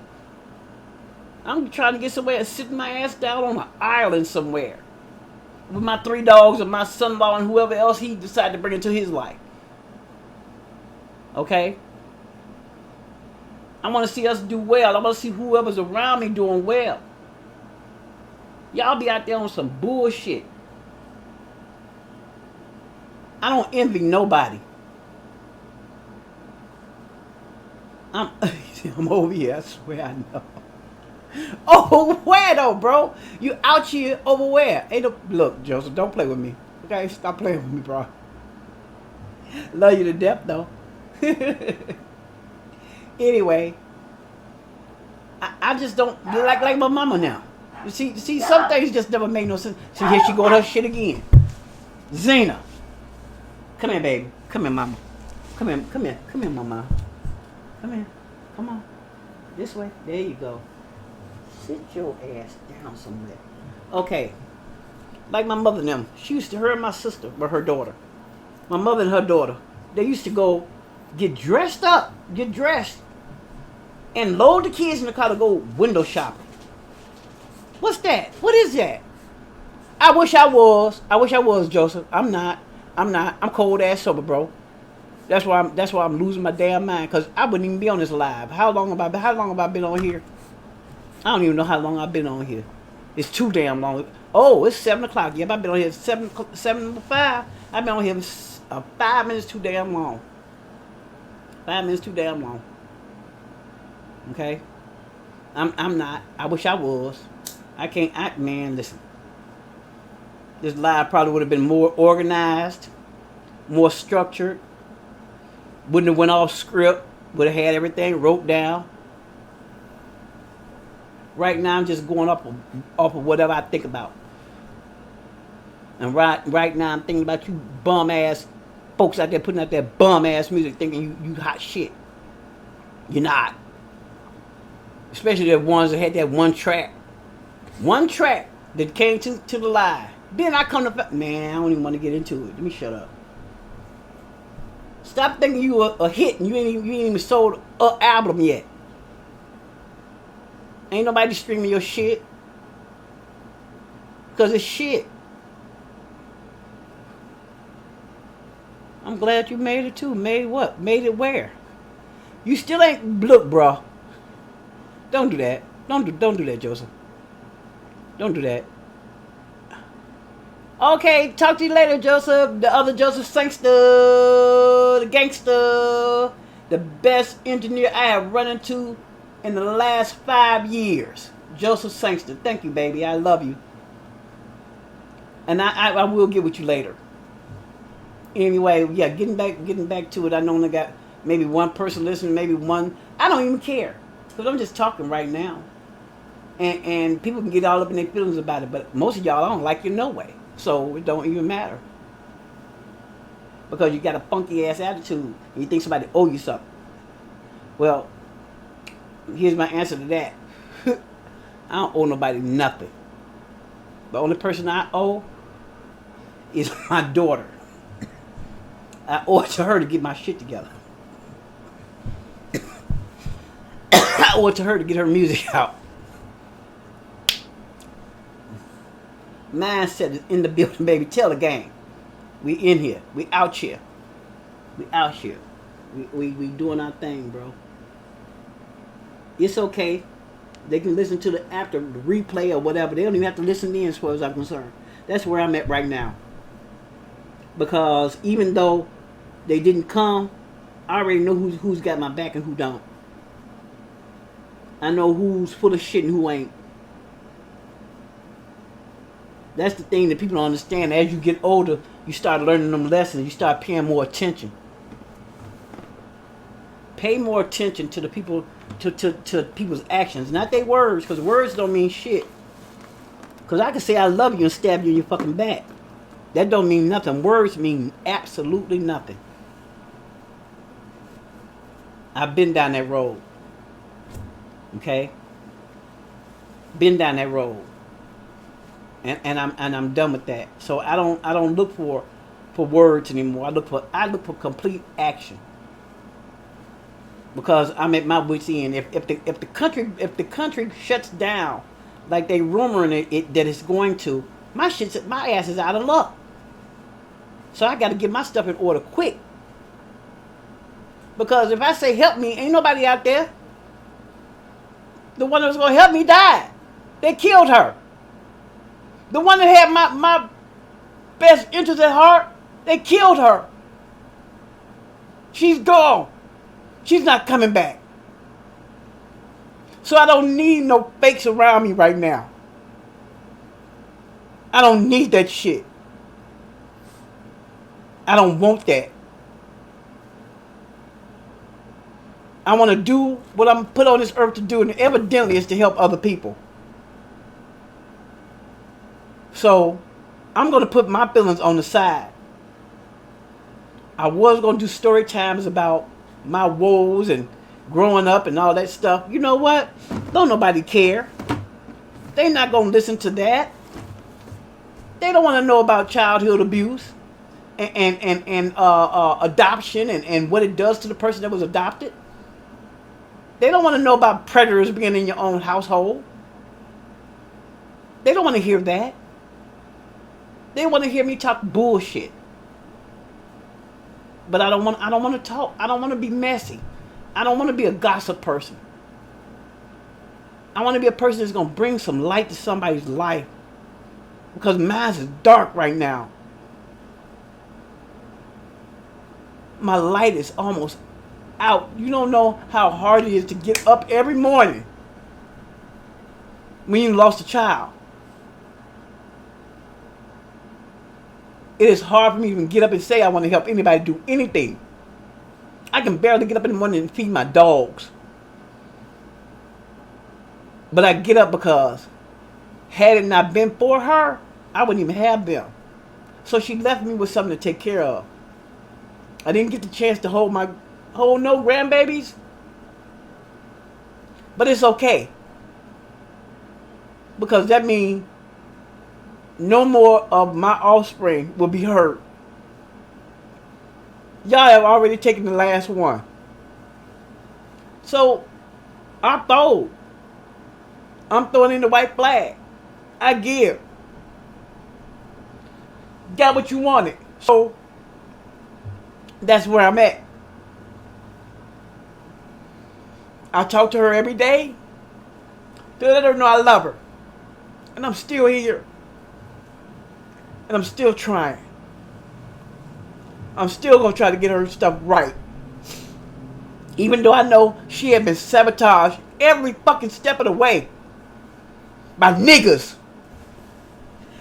I'm trying to get somewhere and sit my ass down on an island somewhere with my 3 dogs and my son-in-law and whoever else he decided to bring into his life. Okay? I want to see us do well. I want to see whoever's around me doing well. Y'all be out there on some bullshit. I don't envy nobody. I'm I'm over here. I swear I know. Oh, where though, bro? You out here over where? Ain't no look, Joseph. Don't play with me. Okay, stop playing with me, bro. Love you to death, though. Anyway, I just don't like my mama now. You see, some things just never make no sense. See, here she go with her shit again. Zena, come here, baby. Come here, mama. Come here, mama. Come here. Come on. This way. There you go. Sit your ass down somewhere. Okay. Like my mother and them. She used to, her and my sister, or her daughter. My mother and her daughter. They used to go get dressed, and load the kids in the car to go window shopping. What's that? What is that? I wish I was, Joseph. I'm not. I'm cold ass sober, bro. That's why I'm losing my damn mind, because I wouldn't even be on this live. How long have I been on here? I don't even know how long I've been on here. It's too damn long. Oh, it's 7 o'clock. Yep, I've been on here 7 to 5. I've been on here 5 minutes too damn long. 5 minutes too damn long. Okay? I'm not. I wish I was. I can't. Man, listen. This live probably would have been more organized, more structured. Wouldn't have went off script. Would have had everything wrote down. Right now, I'm just going off of whatever I think about. And right now, I'm thinking about you bum ass folks out there putting out that bum ass music, thinking you hot shit. You're not. Especially the ones that had that one track that came to the live. Then I come to man, I don't even want to get into it. Let me shut up. Stop thinking you a hit and you ain't even sold an album yet. Ain't nobody streaming your shit. Because it's shit. I'm glad you made it too. Made what? Made it where? You still ain't, look, bro. Don't do that. Don't do that, Joseph. Don't do that. Okay, talk to you later, Joseph. The other Joseph Sangster, the gangster, the best engineer I have run into in the last 5 years. Joseph Sangster. Thank you, baby. I love you. And I will get with you later. Anyway, yeah, getting back to it. I only got maybe one person listening, maybe one. I don't even care, because I'm just talking right now. And people can get all up in their feelings about it, but most of y'all, I don't like you no way. So it don't even matter. Because you got a funky ass attitude and you think somebody owe you something. Well, here's my answer to that. I don't owe nobody nothing. The only person I owe is my daughter. I owe it to her to get my shit together. I owe it to her to get her music out. Mindset is in the building, baby. Tell the gang. We in here. We out here. We out here. We doing our thing, bro. It's okay. They can listen to the after the replay or whatever. They don't even have to listen in as far as I'm concerned. That's where I'm at right now. Because even though they didn't come, I already know who's got my back and who don't. I know who's full of shit and who ain't. That's the thing that people don't understand. As you get older, you start learning them lessons. You start paying more attention. Pay more attention to the people, to people's actions, not their words, because words don't mean shit. Because I can say I love you and stab you in your fucking back. That don't mean nothing. Words mean absolutely nothing. I've been down that road. Okay? Been down that road. And I'm done with that. So I don't look for words anymore. I look for complete action. Because I'm at my wit's end. If the country shuts down like they rumoring it that it's going to, my ass is out of luck. So I got to get my stuff in order quick. Because if I say help me, ain't nobody out there. The one that was going to help me died. They killed her. The one that had my best interest at heart, they killed her. She's gone. She's not coming back. So I don't need no fakes around me right now. I don't need that shit. I don't want that. I want to do what I'm put on this earth to do, and evidently it's to help other people. So I'm going to put my feelings on the side. I was going to do story times about my woes and growing up and all that stuff. You know what? Don't nobody care. They not going to listen to that. They don't want to know about childhood abuse and adoption and what it does to the person that was adopted. They don't want to know about predators being in your own household. They don't want to hear that. They want to hear me talk bullshit. But I don't want to talk. I don't want to be messy. I don't want to be a gossip person. I want to be a person that's going to bring some light to somebody's life. Because mine is dark right now. My light is almost out. You don't know how hard it is to get up every morning when you lost a child. It is hard for me to even get up and say I want to help anybody do anything. I can barely get up in the morning and feed my dogs. But I get up because had it not been for her, I wouldn't even have them. So she left me with something to take care of. I didn't get the chance to hold no grandbabies. But it's okay. Because that means no more of my offspring will be hurt. Y'all have already taken the last one. So I'm throwing in the white flag. I give. Got what you wanted. So that's where I'm at. I talk to her every day to let her know I love her. And I'm still here. And I'm still trying. I'm still going to try to get her stuff right. Even though I know she had been sabotaged every fucking step of the way by niggas.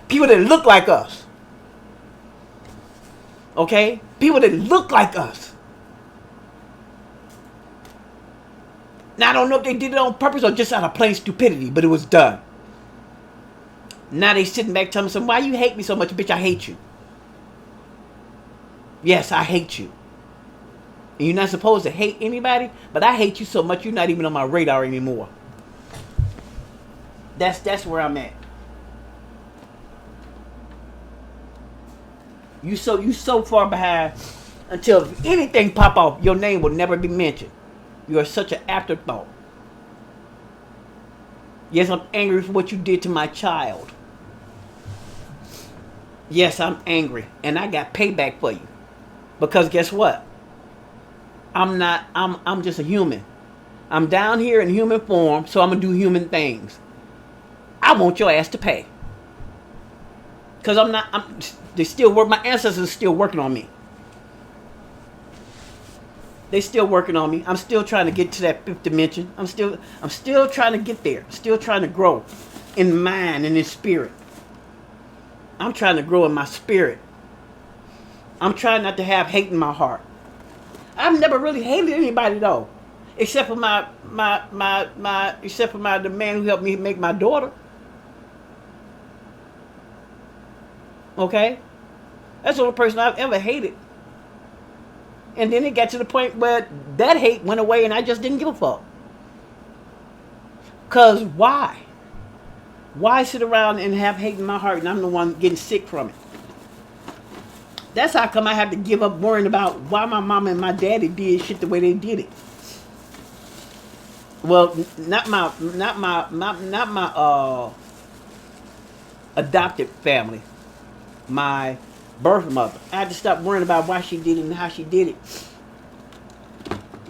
People that look like us. Okay? People that look like us. Now I don't know if they did it on purpose or just out of plain stupidity, but it was done. Now they sitting back telling me, why you hate me so much? Bitch, I hate you. Yes, I hate you. And you're not supposed to hate anybody, but I hate you so much you're not even on my radar anymore. That's where I'm at. You so far behind until if anything pop off, your name will never be mentioned. You are such an afterthought. Yes, I'm angry for what you did to my child. Yes, I'm angry. And I got payback for you. Because guess what? I'm just a human. I'm down here in human form, so I'm going to do human things. I want your ass to pay. Because they still work. My ancestors are still working on me. They still working on me. I'm still trying to get to that fifth dimension. I'm still trying to get there. Still trying to grow in mind and in spirit. I'm trying to grow in my spirit. I'm trying not to have hate in my heart. I've never really hated anybody though, except for the man who helped me make my daughter. Okay, that's the only person I've ever hated. And then it got to the point where that hate went away and I just didn't give a fuck. Cause why? Why sit around and have hate in my heart and I'm the one getting sick from it? That's how come I have to give up worrying about why my mama and my daddy did shit the way they did it. Well, not my adopted family. My birth mother. I had to stop worrying about why she did it and how she did it.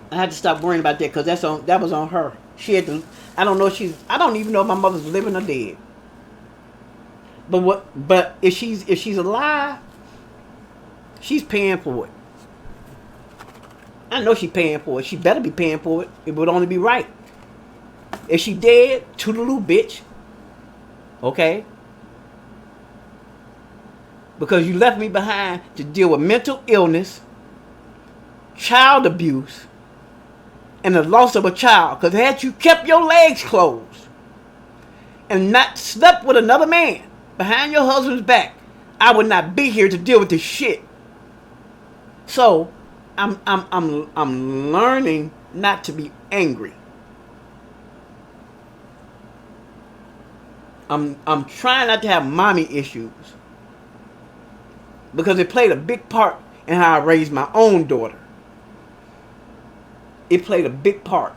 I had to stop worrying about that because that was on her. She had to. I don't even know if my mother's living or dead. But if she's alive, she's paying for it. I know she's paying for it. She better be paying for it. It would only be right. If she dead, toodaloo, bitch. Okay? Because you left me behind to deal with mental illness, child abuse, and the loss of a child. Because had you kept your legs closed and not slept with another man behind your husband's back, I would not be here to deal with this shit. So I'm learning not to be angry. I'm trying not to have mommy issues, because it played a big part in how I raised my own daughter. It played a big part.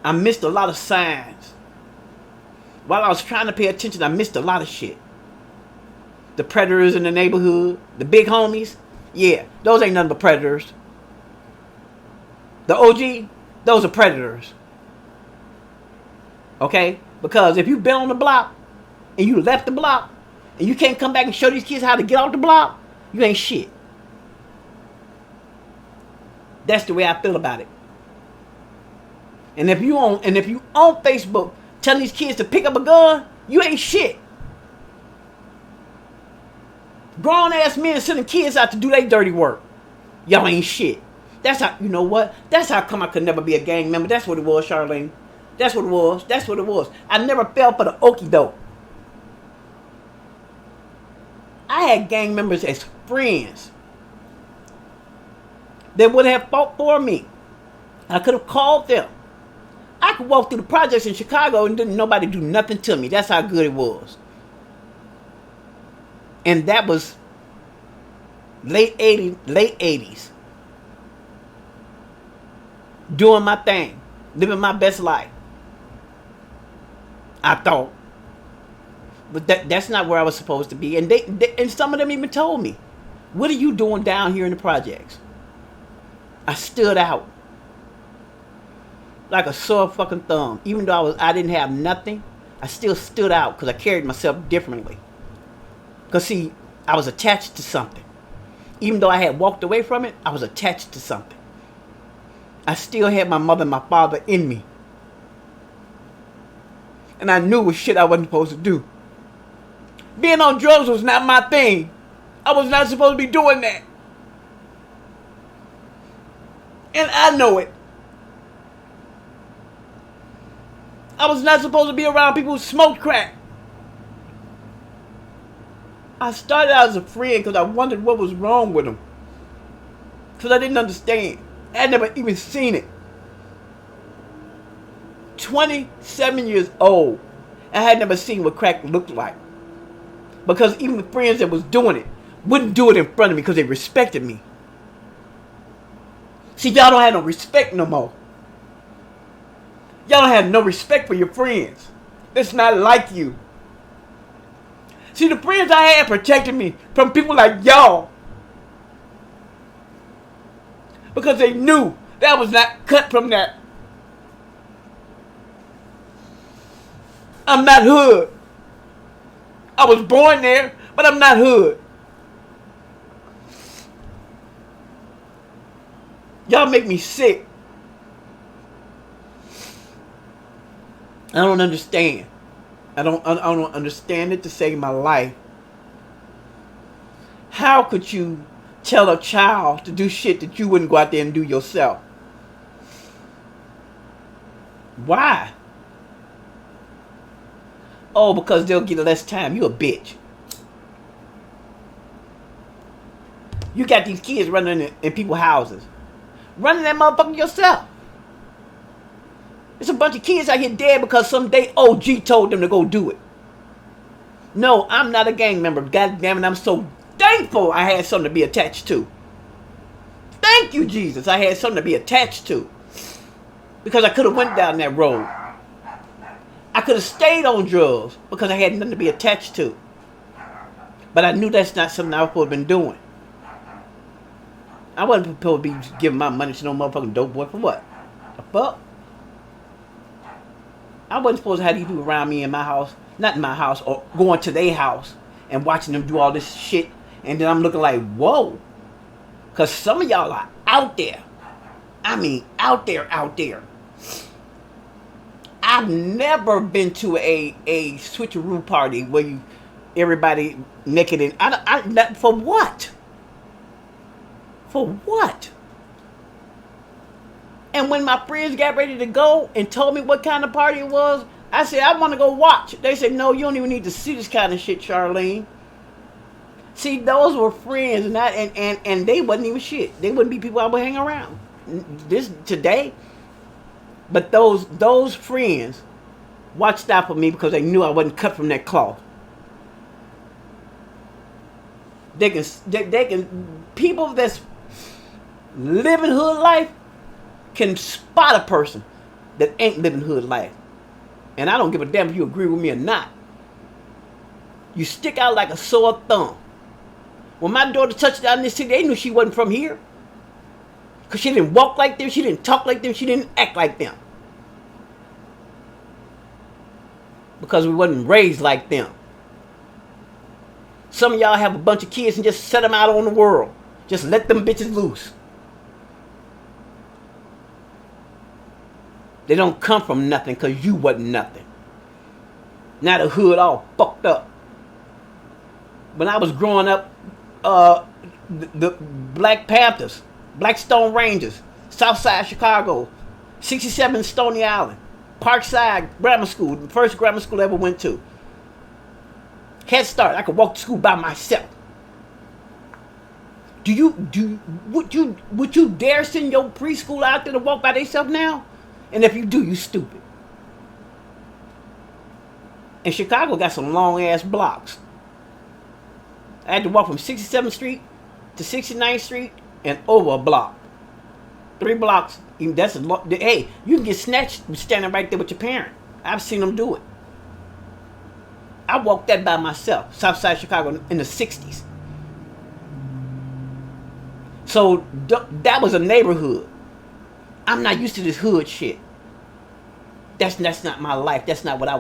I missed a lot of signs. While I was trying to pay attention, I missed a lot of shit. The predators in the neighborhood, the big homies, yeah, those ain't nothing but predators. The OG, those are predators. Okay? Because if you've been on the block and you left the block and you can't come back and show these kids how to get off the block, you ain't shit. That's the way I feel about it. And if you on Facebook telling these kids to pick up a gun, you ain't shit. Grown ass men sending kids out to do their dirty work. Y'all ain't shit. That's how, you know what? That's how come I could never be a gang member. That's what it was, Charlene. That's what it was. That's what it was. I never fell for the okie doke. I had gang members as friends. They would have fought for me. I could have called them. I could walk through the projects in Chicago and didn't nobody do nothing to me. That's how good it was. And that was late 80s. Doing my thing. Living my best life. I thought. But that's not where I was supposed to be. And and some of them even told me, "What are you doing down here in the projects?" I stood out like a sore fucking thumb. Even though I didn't have nothing, I still stood out because I carried myself differently. Because see, I was attached to something. Even though I had walked away from it, I was attached to something. I still had my mother and my father in me. And I knew it was shit I wasn't supposed to do. Being on drugs was not my thing. I was not supposed to be doing that. And I know it. I was not supposed to be around people who smoked crack. I started out as a friend because I wondered what was wrong with them. Because I didn't understand. I had never even seen it. 27 years old. I had never seen what crack looked like. Because even the friends that was doing it wouldn't do it in front of me because they respected me. See, y'all don't have no respect no more. Y'all don't have no respect for your friends. It's not like you. See, the friends I had protected me from people like y'all. Because they knew that I was not cut from that. I'm not hood. I was born there, but I'm not hood. Y'all make me sick. I don't understand. I don't understand it to save my life. How could you tell a child to do shit that you wouldn't go out there and do yourself? Why? Oh, because they'll get less time. You a bitch. You got these kids running in people's houses. Running that motherfucker yourself. There's a bunch of kids out here dead because some day OG told them to go do it. No, I'm not a gang member. God damn it, I'm so thankful I had something to be attached to. Thank you, Jesus. I had something to be attached to. Because I could have went down that road. I could have stayed on drugs because I had nothing to be attached to. But I knew that's not something I was supposed to have been doing. I wasn't supposed to be giving my money to no motherfucking dope boy for what? The fuck? I wasn't supposed to have these people around me in my house, not in my house, or going to their house and watching them do all this shit. And then I'm looking like, whoa. Because some of y'all are out there. I mean, out there. I've never been to a switcheroo party where everybody naked and for what? For what? And when my friends got ready to go and told me what kind of party it was, I said, I want to go watch. They said, no, you don't even need to see this kind of shit, Charlene. See, those were friends, and they wasn't even shit. They wouldn't be people I would hang around this today. But those friends watched out for me because they knew I wasn't cut from that cloth. They can people that's living hood life can spot a person that ain't living hood life. And I don't give a damn if you agree with me or not. You stick out like a sore thumb. When my daughter touched down in this city, they knew she wasn't from here. Because she didn't walk like them, she didn't talk like them, she didn't act like them. Because we wasn't raised like them. Some of y'all have a bunch of kids and just set them out on the world. Just let them bitches loose. They don't come from nothing because you wasn't nothing. Now the hood all fucked up. When I was growing up, the Black Panthers, Black Stone Rangers, Southside Chicago, 67 Stony Island, Parkside Grammar School, the first grammar school I ever went to. Head Start, I could walk to school by myself. Would you dare send your preschool out there to walk by themselves now? And if you do, you stupid. And Chicago got some long ass blocks. I had to walk from 67th Street to 69th Street and over a block. 3 blocks. That's a lot. Hey, you can get snatched standing right there with your parent. I've seen them do it. I walked that by myself, Southside Chicago in the 60s. So that was a neighborhood. I'm not used to this hood shit. That's not my life. That's not what I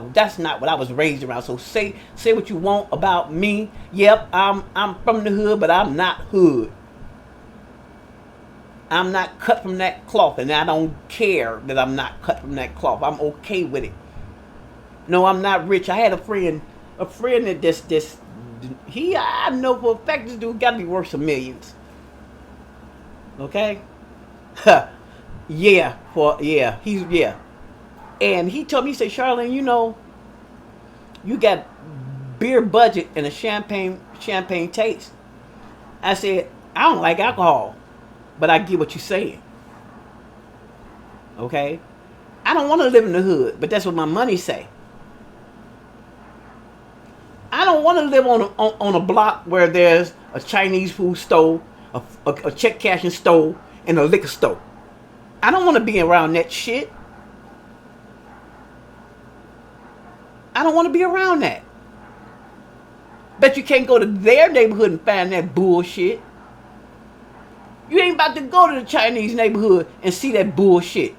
was raised around. So say what you want about me. Yep, I'm from the hood, but I'm not hood. I'm not cut from that cloth, and I don't care that I'm not cut from that cloth. I'm okay with it. No, I'm not rich. I had a friend that I know for a fact this dude got to be worth some millions. Okay? Yeah. And he told me, he said, Charlene, you got beer budget and a champagne taste. I said, I don't like alcohol, but I get what you're saying. Okay? I don't want to live in the hood, but that's what my money say. I don't want to live on a block where there's a Chinese food store, a check cashing store, and a liquor store. I don't want to be around that shit. I don't want to be around that. Bet you can't go to their neighborhood and find that bullshit. You ain't about to go to the Chinese neighborhood and see that bullshit.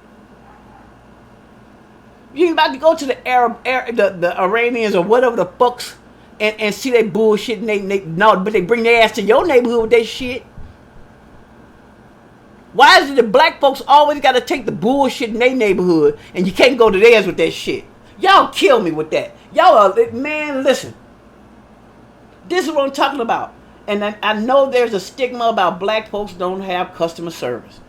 You ain't about to go to the the Iranians or whatever the fucks and see that bullshit. And but they bring their ass to your neighborhood with that shit. Why is it that black folks always got to take the bullshit in their neighborhood and you can't go to theirs with that shit? Y'all kill me with that. Y'all are, man, listen. This is what I'm talking about. And I know there's a stigma about black folks don't have customer service.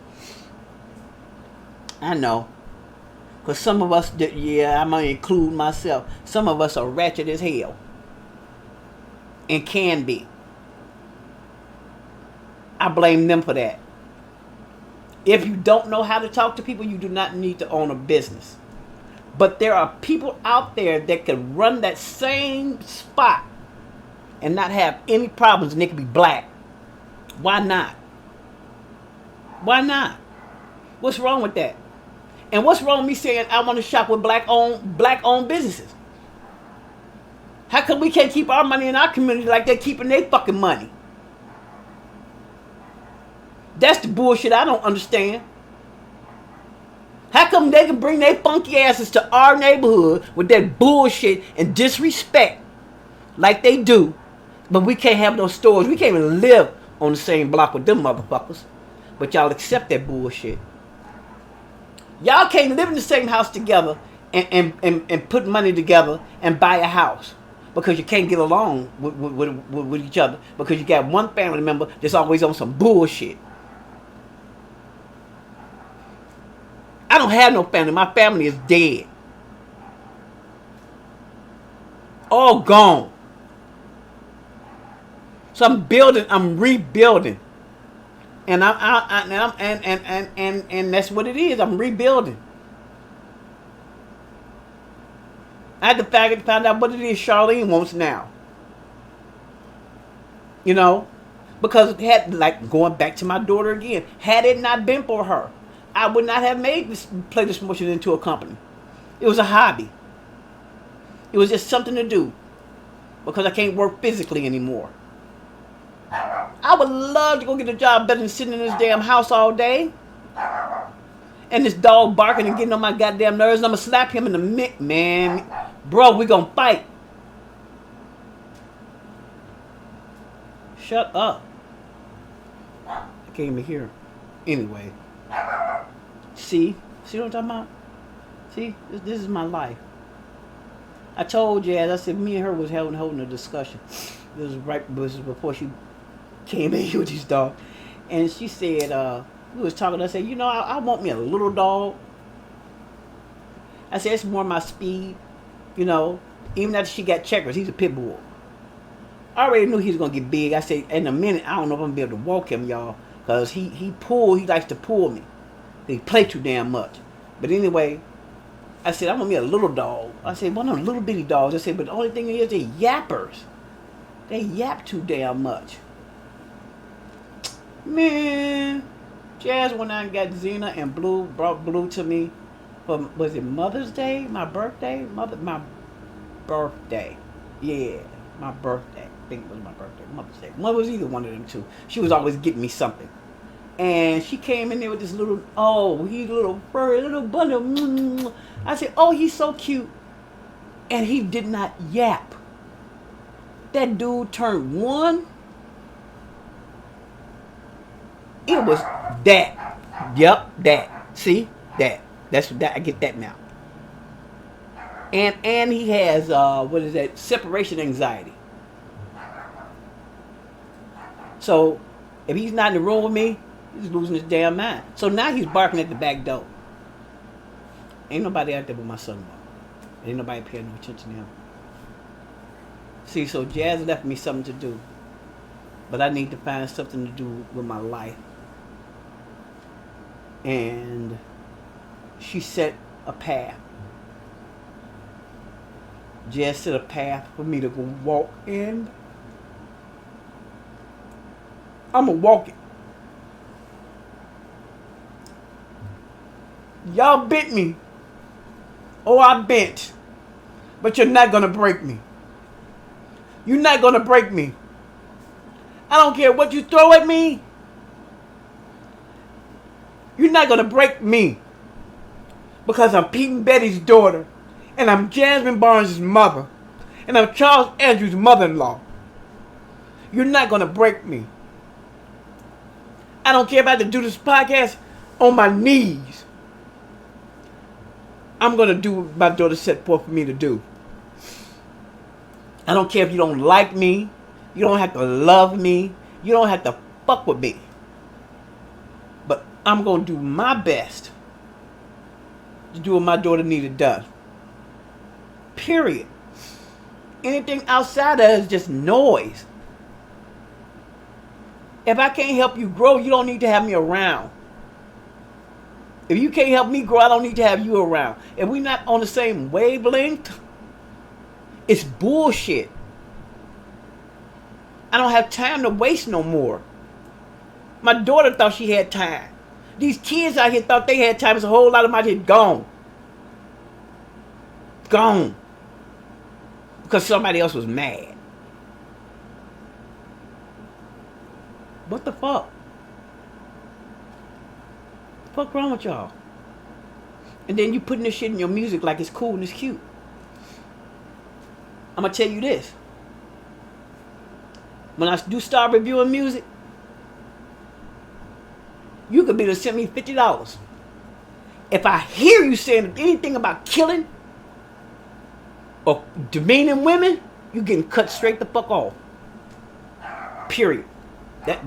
I know. Because some of us, I'm going to include myself, some of us are ratchet as hell. And can be. I blame them for that. If you don't know how to talk to people, you do not need to own a business. But there are people out there that can run that same spot and not have any problems, and they can be black. Why not? Why not? What's wrong with that? And what's wrong with me saying I want to shop with black-owned businesses? How come we can't keep our money in our community like they're keeping their fucking money? That's the bullshit I don't understand. How come they can bring their funky asses to our neighborhood with that bullshit and disrespect like they do, but we can't have those stores? We can't even live on the same block with them motherfuckers. But y'all accept that bullshit. Y'all can't live in the same house together and put money together and buy a house because you can't get along with each other because you got one family member that's always on some bullshit. I don't have no family. My family is dead. All gone. So I'm rebuilding. And and that's what it is. I'm rebuilding. I had to find out what it is Charlene wants now. You know, because it had, like, going back to my daughter again, had it not been for her, I would not have made play this motion into a company. It was a hobby. It was just something to do because I can't work physically anymore. I would love to go get a job better than sitting in this damn house all day. And this dog barking and getting on my goddamn nerves. And I'm going to slap him in the mitt, man. Bro, we going to fight. Shut up. I can't even hear. Anyway. See what I'm talking about? See? This is my life. I told Jazz, I said me and her was holding a discussion. This was before she came in here with these dogs. And she said, we was talking, I said, I want me a little dog. I said, it's more my speed, even after she got Checkers, he's a pit bull. I already knew he was going to get big. I said, in a minute, I don't know if I'm going to be able to walk him, y'all, because he likes to pull me. He play too damn much. But anyway, I said, I want me a little dog. I said, one of them little bitty dogs. I said, but the only thing is, they're yappers. They yap too damn much. Man, Jazz went out and got Xena and Blue, brought Blue to me for, was it Mother's Day? My birthday? My birthday. Yeah, my birthday. I think it was my birthday. Mother's Day. One was either one of them two. She was always getting me something. And she came in there with this little, he's a little furry, little bunny. I said, oh, he's so cute. And he did not yap. That dude turned one. It was that. Yep, that. See? That. That's that. I get that now. And he has, separation anxiety. So, if he's not in the room with me, he's losing his damn mind. So now he's barking at the back door. Ain't nobody out there but my son-in-law. Ain't nobody paying no attention to him. See, so Jazz left me something to do. But I need to find something to do with my life. And she set a path. Jazz set a path for me to go walk in. I'm going to walk it. Y'all bent me. Oh, I bent. But you're not going to break me. You're not going to break me. I don't care what you throw at me. You're not going to break me. Because I'm Pete and Betty's daughter. And I'm Jasmine Barnes' mother. And I'm Charles Andrews' mother-in-law. You're not going to break me. I don't care if I have to do this podcast on my knees. I'm going to do what my daughter set forth for me to do. I don't care if you don't like me. You don't have to love me. You don't have to fuck with me. But I'm going to do my best to do what my daughter needed done. Period. Anything outside of that is just noise. If I can't help you grow, you don't need to have me around. If you can't help me grow, I don't need to have you around. If we're not on the same wavelength, it's bullshit. I don't have time to waste no more. My daughter thought she had time. These kids out here thought they had time. There's a whole lot of them out here gone. Gone. Because somebody else was mad. What the fuck? The fuck wrong with y'all? And then you putting this shit in your music like it's cool and it's cute. I'm gonna tell you this. When I do start reviewing music, you could be to send me $50. If I hear you saying anything about killing or demeaning women, you getting cut straight the fuck off. Period.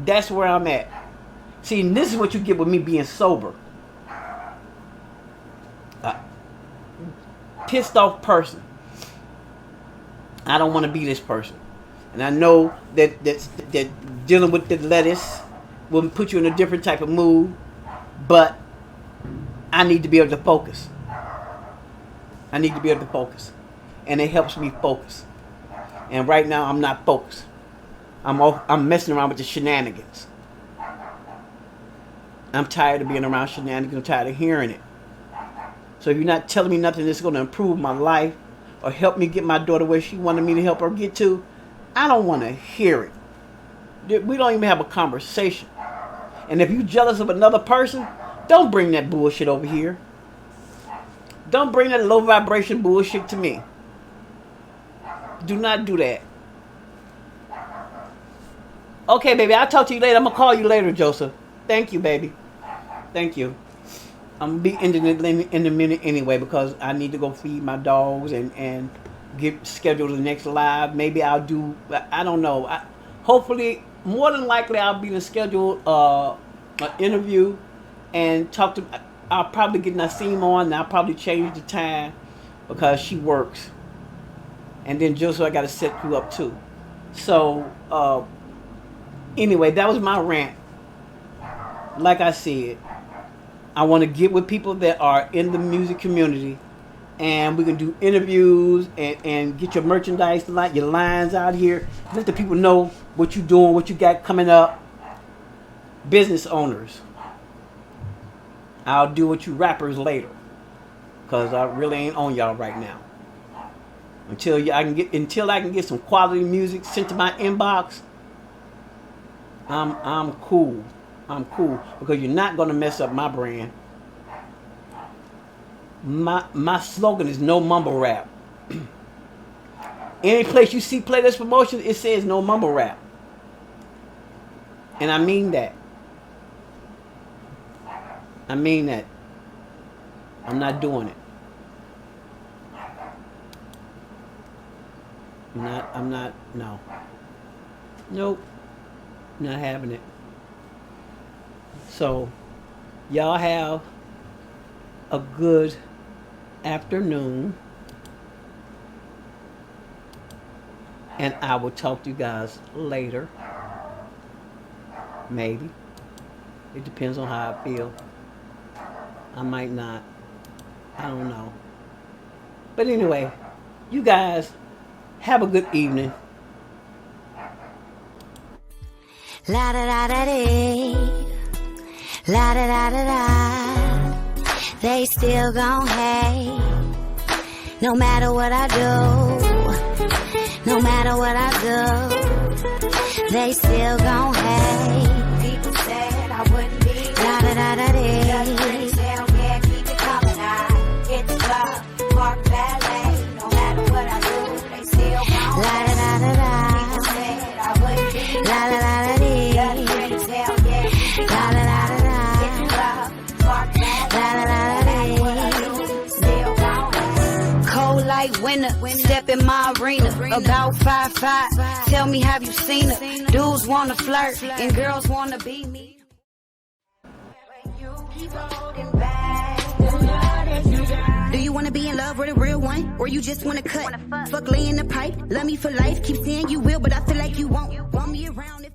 That's where I'm at. See, and this is what you get with me being sober. Pissed off person. I don't want to be this person. And I know that dealing with the lettuce will put you in a different type of mood, but I need to be able to focus. I need to be able to focus. And it helps me focus. And right now I'm not focused. I'm messing around with the shenanigans. I'm tired of being around shenanigans. I'm tired of hearing it. So if you're not telling me nothing that's going to improve my life or help me get my daughter where she wanted me to help her get to, I don't want to hear it. We don't even have a conversation. And if you're jealous of another person, don't bring that bullshit over here. Don't bring that low vibration bullshit to me. Do not do that. Okay, baby, I'll talk to you later. I'm going to call you later, Joseph. Thank you, baby. Thank you. I'm going to be ending it in a minute anyway because I need to go feed my dogs and get scheduled the next live. Maybe I'll do, I don't know. Hopefully, more than likely, I'll be to schedule an interview and talk to, I'll probably get Nasim on and I'll probably change the time because she works. And then Joseph, I got to set you up too. So, anyway, that was my rant. Like I said, I want to get with people that are in the music community and we can do interviews and get your merchandise, your lines out here. Let the people know what you're doing, what you got coming up. Business owners. I'll deal with you rappers later because I really ain't on y'all right now. Until I can get some quality music sent to my inbox, I'm cool. I'm cool because you're not gonna mess up my brand. My slogan is no mumble rap. Any place you see play this promotion, it says no mumble rap. And I mean that. I mean that. I'm not doing it. No. Nope. Not having it. So, y'all have a good afternoon. And I will talk to you guys later. Maybe. It depends on how I feel. I might not. I don't know. But anyway, you guys have a good evening. La da da da dee, la da da da da. They still gon' hate, no matter what I do, no matter what I do. They still gon' hate. People said I wouldn't be. La da da da dee. Yeah, keep it coming. I hit the club, park valet. No matter what I do, they still gon' hate. La da da da da. People said I wouldn't be. La da da da dee. Like winter, step in my arena, about 5'5", tell me have you seen her, dudes wanna flirt, and girls wanna be me. Do you wanna be in love with a real one, or you just wanna cut? Fuck lay in the pipe, love me for life, keep saying you will, but I feel like you won't. Want me around if